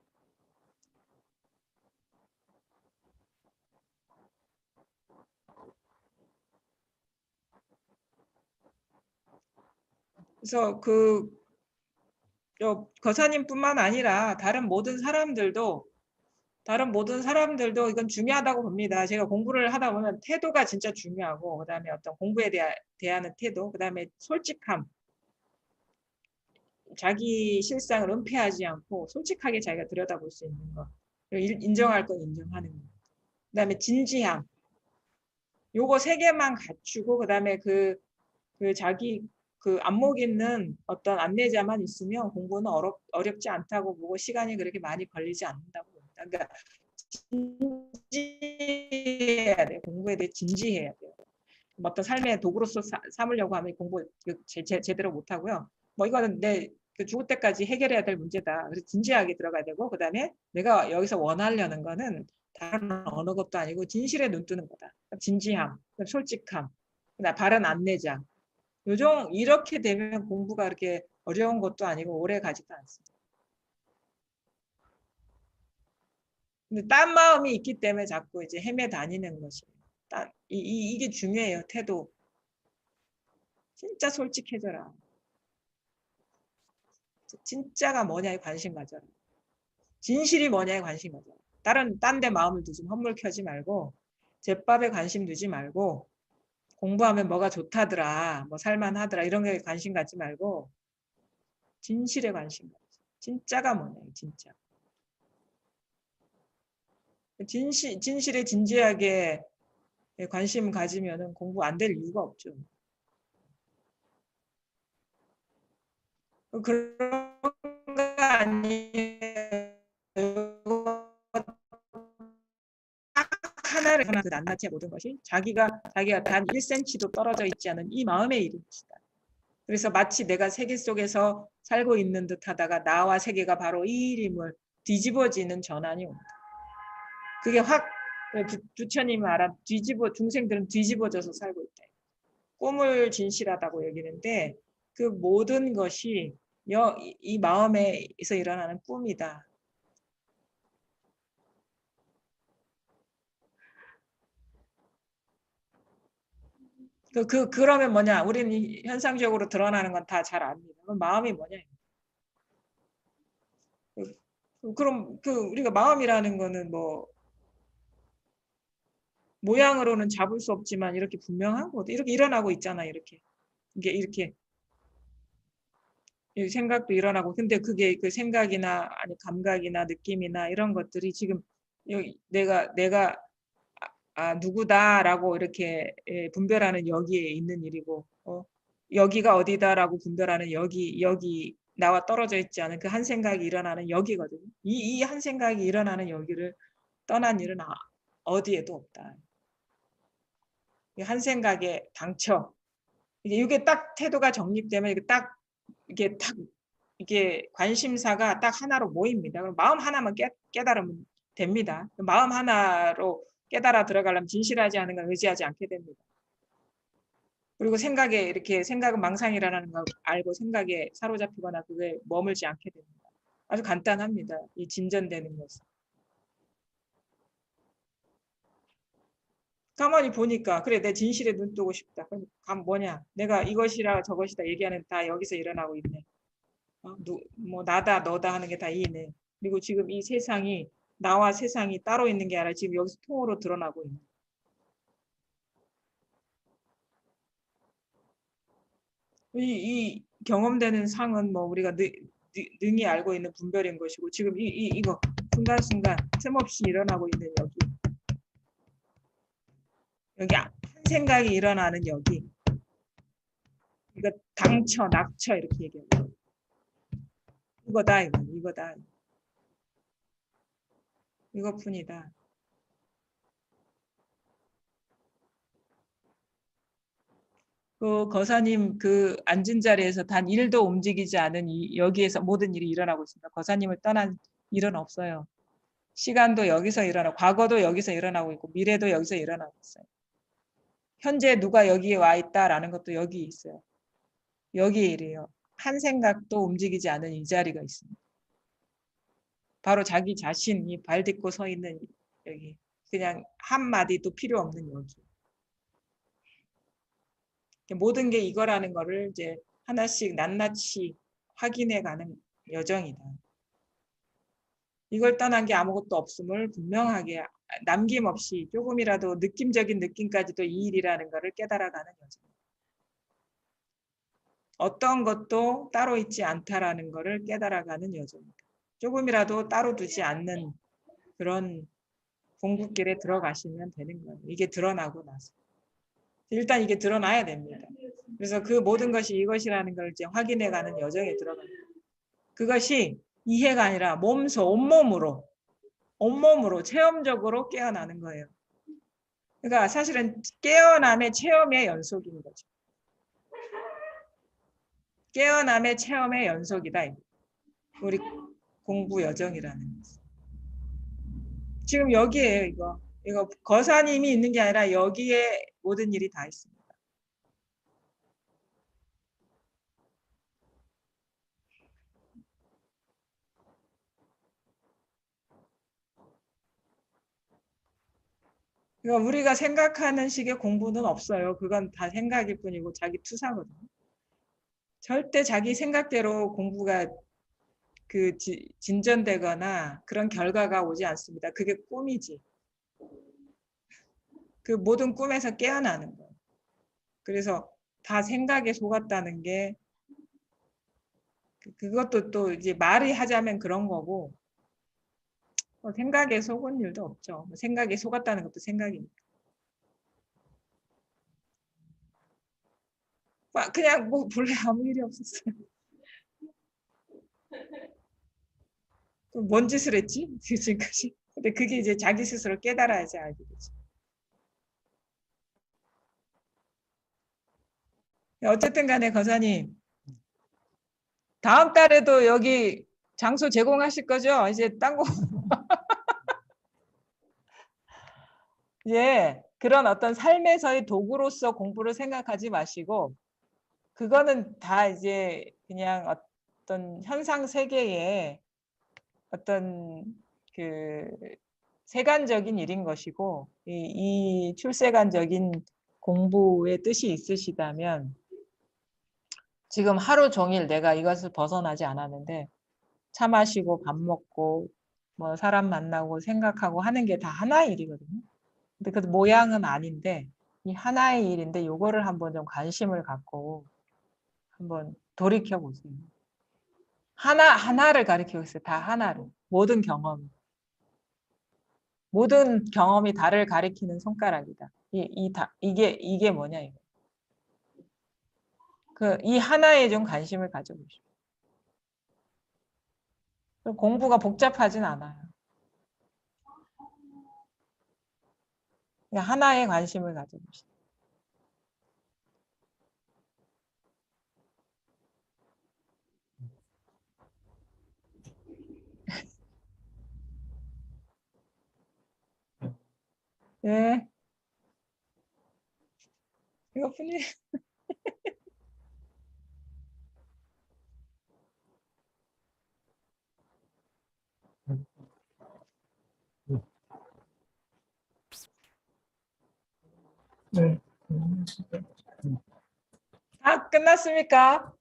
그래서 거사님뿐만 아니라 다른 모든 사람들도 이건 중요하다고 봅니다. 제가 공부를 하다 보면 태도가 진짜 중요하고 그다음에 어떤 공부에 대하는 태도, 그다음에 솔직함, 자기 실상을 은폐하지 않고 솔직하게 자기가 들여다볼 수 있는 거, 인정할 건 인정하는 거, 그다음에 진지함, 요거 세 개만 갖추고 그다음에 자기 안목 있는 어떤 안내자만 있으면 공부는 어렵지 않다고 보고 시간이 그렇게 많이 걸리지 않는다고 봅니다. 그러니까 진지해야 돼요. 공부에 대해 진지해야 돼요. 어떤 삶의 도구로서 삼으려고 하면 공부 제대로 못 하고요. 뭐 이거는 내 죽을 때까지 해결해야 될 문제다. 그래서 진지하게 들어가야 되고 그다음에 내가 여기서 원하려는 거는 다른 어느 것도 아니고 진실에 눈 뜨는 거다. 진지함, 솔직함, 바른 안내자. 이렇게 되면 공부가 그렇게 어려운 것도 아니고 오래 가지도 않습니다. 근데 딴 마음이 있기 때문에 자꾸 이제 헤매 다니는 것이에요. 이게 중요해요. 태도. 진짜 솔직해져라. 진짜가 뭐냐에 관심 가져라. 진실이 뭐냐에 관심 가져라. 딴 데 마음을 두지 헛물 켜지 말고 제밥에 관심 두지 말고 공부하면 뭐가 좋다더라, 뭐 살만하더라 이런 게 관심 갖지 말고 진실에 관심 가져. 진짜가 뭐냐요, 진짜. 진실에 진지하게 관심 가지면은 공부 안 될 이유가 없죠. 그런 거 아니에요. 딱 하나를 낱낱이 모든 것이 자기가 단 1cm도 떨어져 있지 않은 이 마음의 일입니다. 그래서 마치 내가 세계 속에서 살고 있는 듯 하다가 나와 세계가 바로 이 일임을 뒤집어지는 전환이 옵니다. 그게 확 부처님은 알아 중생들은 뒤집어져서 살고 있다. 꿈을 진실하다고 여기는데 그 모든 것이 이 마음에서 일어나는 꿈이다. 그러면 뭐냐? 우리는 현상적으로 드러나는 건 다 잘 압니다. 그럼 마음이 뭐냐? 그럼 우리가 마음이라는 거는 뭐 모양으로는 잡을 수 없지만 이렇게 분명한 거도 이렇게 일어나고 있잖아. 이렇게 이게 이렇게 이 생각도 일어나고 근데 그게 그 생각이나 아니 감각이나 느낌이나 이런 것들이 지금 여기 내가 누구다라고 이렇게 분별하는 여기에 있는 일이고 여기가 어디다라고 분별하는 여기 나와 떨어져 있지 않은 그 한 생각이 일어나는 여기거든요. 이 한 생각이 일어나는 여기를 떠난 일은 어디에도 없다. 이 한 생각에 당처 이게 딱 태도가 정립되면 이게 관심사가 딱 하나로 모입니다. 그럼 마음 하나만 깨달으면 됩니다. 마음 하나로 깨달아 들어가려면 진실하지 않은 걸 의지하지 않게 됩니다. 그리고 생각에 이렇게 생각은 망상이라는 걸 알고 생각에 사로잡히거나 그게 머물지 않게 됩니다. 아주 간단합니다. 이 진전되는 것은. 가만히 보니까 그래 내 진실에 눈 뜨고 싶다. 그럼 뭐냐? 내가 이것이라 저것이다 얘기하는 다 여기서 일어나고 있네. 뭐 나다 너다 하는 게 다 이네. 그리고 지금 이 세상이 나와 세상이 따로 있는 게 아니라 지금 여기서 통으로 드러나고 있네. 이 경험되는 상은 뭐 우리가 능히 알고 있는 분별인 것이고 지금 이거 순간순간 틈없이 일어나고 있는 여기 한 생각이 일어나는 여기 이거 당처 낙처 이렇게 얘기해요. 이거다 이거다 이것뿐이다. 그 거사님 그 앉은 자리에서 단 1도 움직이지 않은 여기에서 모든 일이 일어나고 있습니다. 거사님을 떠난 일은 없어요. 시간도 여기서 일어나고 과거도 여기서 일어나고 있고 미래도 여기서 일어나고 있어요. 현재 누가 여기에 와 있다라는 것도 여기 있어요. 여기에 일이에요. 한 생각도 움직이지 않은 이 자리가 있습니다. 바로 자기 자신이 발 딛고 서 있는 여기 그냥 한마디도 필요 없는 여기. 모든 게 이거라는 거를 이제 하나씩 낱낱이 확인해가는 여정이다. 이걸 떠난 게 아무것도 없음을 분명하게 남김없이 조금이라도 느낌적인 느낌까지도 이 일이라는 것을 깨달아가는 여정. 어떤 것도 따로 있지 않다라는 것을 깨달아가는 여정입니다. 조금이라도 따로 두지 않는 그런 공부길에 들어가시면 되는 거예요. 이게 드러나고 나서. 일단 이게 드러나야 됩니다. 그래서 그 모든 것이 이것이라는 걸 이제 확인해가는 여정에 들어갑니다. 그것이 이해가 아니라 몸소 온몸으로 체험적으로 깨어나는 거예요. 그러니까 사실은 깨어남의 체험의 연속인 거죠. 깨어남의 체험의 연속이다. 우리 공부 여정이라는 것. 지금 여기에요. 이거 거사님이 있는 게 아니라 여기에 모든 일이 다 있습니다. 그러니까 우리가 생각하는 식의 공부는 없어요. 그건 다 생각일 뿐이고 자기 투사거든요. 절대 자기 생각대로 공부가 진전되거나 그런 결과가 오지 않습니다. 그게 꿈이지. 그 모든 꿈에서 깨어나는 거예요. 그래서 다 생각에 속았다는 게 그것도 또 이제 말이 하자면 그런 거고 생각에 속은 일도 없죠. 생각에 속았다는 것도 생각이니까. 그냥 뭐 본래 아무 일이 없었어요. 뭔 짓을 했지? 지금까지. 근데 그게 이제 자기 스스로 깨달아야지 알게 되지. 어쨌든 간에 거사님 다음 달에도 여기 장소 제공하실 거죠? 이제 딴 거 예, 그런 어떤 삶에서의 도구로서 공부를 생각하지 마시고 그거는 다 이제 그냥 어떤 현상 세계의 어떤 그 세간적인 일인 것이고 이 출세간적인 공부의 뜻이 있으시다면 지금 하루 종일 내가 이것을 벗어나지 않았는데 차 마시고 밥 먹고 뭐 사람 만나고 생각하고 하는 게 다 하나의 일이거든요. 근데 그 모양은 아닌데 이 하나의 일인데 요거를 한번 좀 관심을 갖고 한번 돌이켜 보세요. 하나를 가리키고 있어요. 다 하나를. 모든 경험이 다를 가리키는 손가락이다. 이게 뭐냐 이거. 이 하나에 좀 관심을 가져보시오. 공부가 복잡하진 않아요. 그냥 하나에 관심을 가져보시오. 네. 이것뿐이에요. 네. 다 끝났습니까?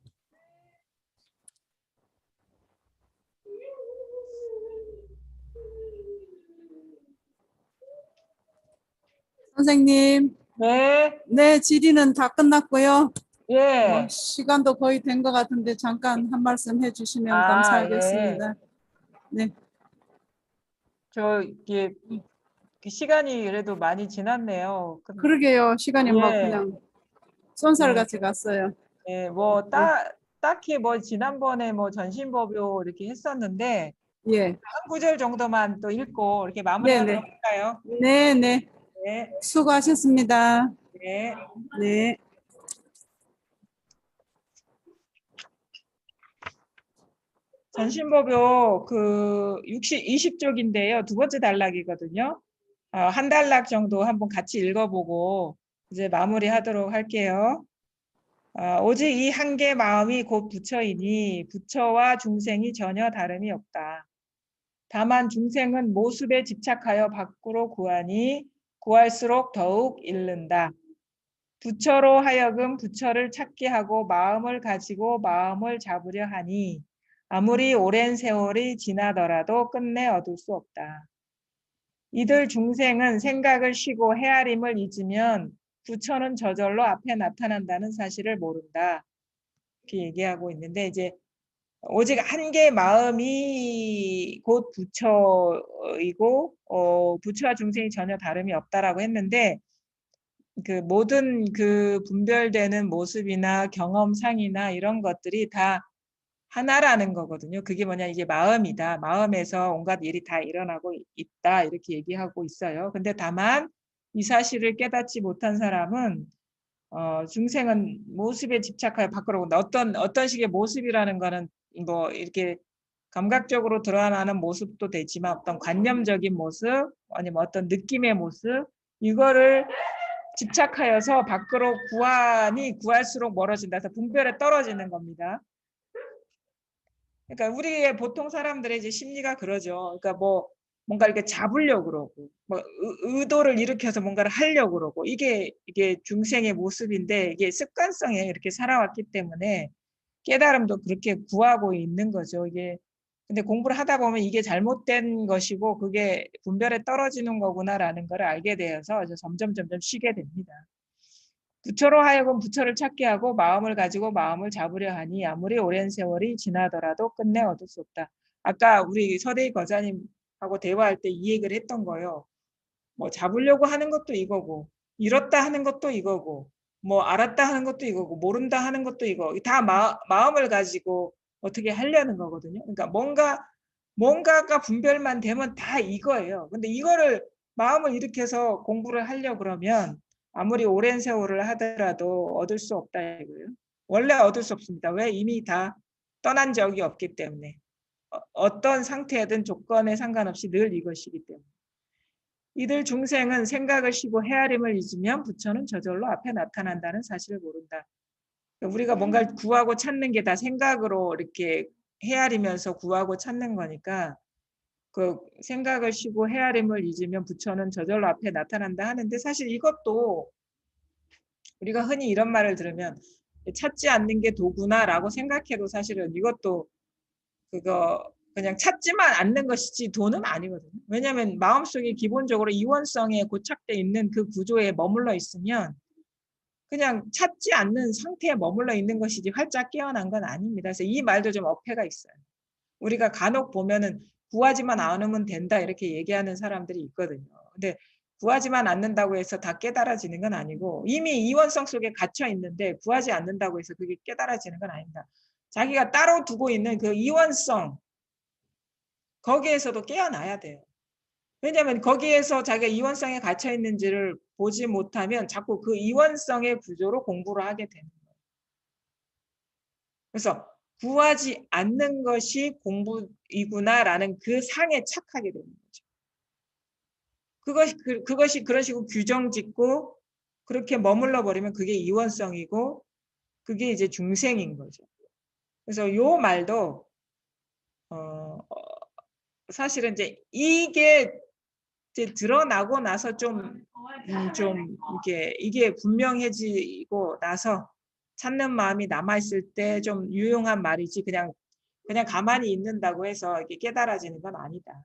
선생님, 네. 네, 질의는 다 끝났고요. 예. 시간도 거의 된 것 같은데 잠깐 한 말씀 해주시면 아, 감사하겠습니다. 네, 이게 그 시간이 그래도 많이 지났네요. 그러게요. 시간이 막 예. 그냥 쏜살같이 갔어요. 예, 뭐 딱히 뭐 지난번에 뭐 전신법요 이렇게 했었는데 예, 한 구절 정도만 또 읽고 이렇게 네, 마무리하도록 네, 할까요? 네, 네. 네. 수고하셨습니다. 네. 네. 전신법요 20쪽인데요. 두 번째 단락이거든요. 한 단락 정도 한번 같이 읽어보고 이제 마무리하도록 할게요. 오직 이 한 개 마음이 곧 부처이니 부처와 중생이 전혀 다름이 없다. 다만 중생은 모습에 집착하여 밖으로 구하니 구할수록 더욱 잃는다. 부처로 하여금 부처를 찾게 하고 마음을 가지고 마음을 잡으려 하니 아무리 오랜 세월이 지나더라도 끝내 얻을 수 없다. 이들 중생은 생각을 쉬고 헤아림을 잊으면 부처는 저절로 앞에 나타난다는 사실을 모른다. 이렇게 얘기하고 있는데 이제 오직 한 개의 마음이 곧 부처이고 부처와 중생이 전혀 다름이 없다라고 했는데 그 모든 그 분별되는 모습이나 경험상이나 이런 것들이 다 하나라는 거거든요. 그게 뭐냐 이게 마음이다. 마음에서 온갖 일이 다 일어나고 있다. 이렇게 얘기하고 있어요. 근데 다만 이 사실을 깨닫지 못한 사람은 중생은 모습에 집착하여 밖으로 온다. 어떤 식의 모습이라는 거는 뭐 이렇게 감각적으로 드러나는 모습도 되지만 어떤 관념적인 모습 아니면 어떤 느낌의 모습 이거를 집착하여서 밖으로 구하니 구할수록 멀어진다. 그래서 분별에 떨어지는 겁니다. 그러니까 우리의 보통 사람들의 이제 심리가 그러죠. 그러니까 뭐 뭔가 이렇게 잡으려고 그러고 뭐 의도를 일으켜서 뭔가를 하려고 그러고 이게 중생의 모습인데 이게 습관성에 이렇게 살아왔기 때문에 깨달음도 그렇게 구하고 있는 거죠. 이게 근데 공부를 하다 보면 이게 잘못된 것이고 그게 분별에 떨어지는 거구나라는 걸 알게 되어서 점점 쉬게 됩니다. 부처로 하여금 부처를 찾게 하고 마음을 가지고 마음을 잡으려 하니 아무리 오랜 세월이 지나더라도 끝내 얻을 수 없다. 아까 우리 서대희 거자님하고 대화할 때 이 얘기를 했던 거예요. 뭐 잡으려고 하는 것도 이거고 잃었다 하는 것도 이거고 뭐 알았다 하는 것도 이거고 모른다 하는 것도 이거 다 마음을 가지고 어떻게 하려는 거거든요. 그러니까 뭔가가 분별만 되면 다 이거예요. 근데 이거를 마음을 일으켜서 공부를 하려고 그러면 아무리 오랜 세월을 하더라도 얻을 수 없다 이거예요. 원래 얻을 수 없습니다. 왜? 이미 다 떠난 적이 없기 때문에 어떤 상태든 조건에 상관없이 늘 이것이기 때문에 이들 중생은 생각을 쉬고 헤아림을 잊으면 부처는 저절로 앞에 나타난다는 사실을 모른다. 우리가 뭔가를 구하고 찾는 게 다 생각으로 이렇게 헤아리면서 구하고 찾는 거니까 그 생각을 쉬고 헤아림을 잊으면 부처는 저절로 앞에 나타난다 하는데 사실 이것도 우리가 흔히 이런 말을 들으면 찾지 않는 게 도구나라고 생각해도 사실은 이것도 그거 그냥 찾지만 않는 것이지 도는 아니거든요. 왜냐하면 마음속에 기본적으로 이원성에 고착돼 있는 그 구조에 머물러 있으면 그냥 찾지 않는 상태에 머물러 있는 것이지 활짝 깨어난 건 아닙니다. 그래서 이 말도 좀 어폐가 있어요. 우리가 간혹 보면은 구하지만 않으면 된다 이렇게 얘기하는 사람들이 있거든요. 근데 구하지만 않는다고 해서 다 깨달아지는 건 아니고 이미 이원성 속에 갇혀 있는데 구하지 않는다고 해서 그게 깨달아지는 건 아닙니다. 자기가 따로 두고 있는 그 이원성 거기에서도 깨어나야 돼요. 왜냐하면 거기에서 자기가 이원성에 갇혀 있는지를 보지 못하면 자꾸 그 이원성의 구조로 공부를 하게 되는 거예요. 그래서 구하지 않는 것이 공부이구나라는 그 상에 착하게 되는 거죠. 그것이 그런 식으로 규정 짓고 그렇게 머물러 버리면 그게 이원성이고 그게 이제 중생인 거죠. 그래서 요 말도 사실은 이제 이게 이제 드러나고 나서 좀 이게 분명해지고 나서 찾는 마음이 남아있을 때 좀 유용한 말이지 그냥 가만히 있는다고 해서 이게 깨달아지는 건 아니다.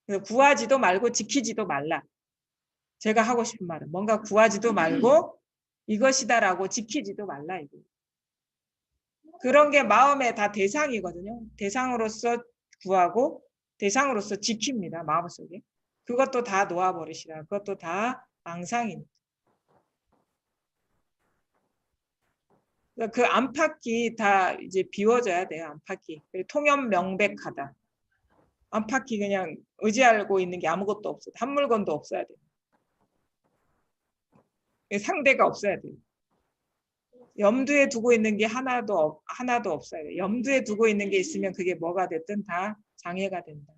그래서 구하지도 말고 지키지도 말라. 제가 하고 싶은 말은 뭔가 구하지도 말고 이것이다라고 지키지도 말라 이거. 그런 게 마음의 다 대상이거든요. 대상으로서 구하고 대상으로서 지킵니다. 마음속에. 그것도 다 놓아버리시라. 그것도 다 망상입니다. 그 안팎이 다 이제 비워져야 돼요. 안팎이. 통연 명백하다. 안팎이 그냥 의지하고 있는 게 아무것도 없어. 한 물건도 없어야 돼요. 상대가 없어야 돼요. 염두에 두고 있는 게 하나도 없어야 돼요. 염두에 두고 있는 게 있으면 그게 뭐가 됐든 다 장애가 된다.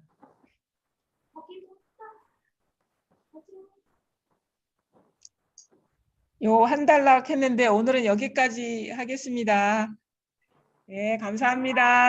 요 한 달락 했는데 오늘은 여기까지 하겠습니다. 네, 감사합니다.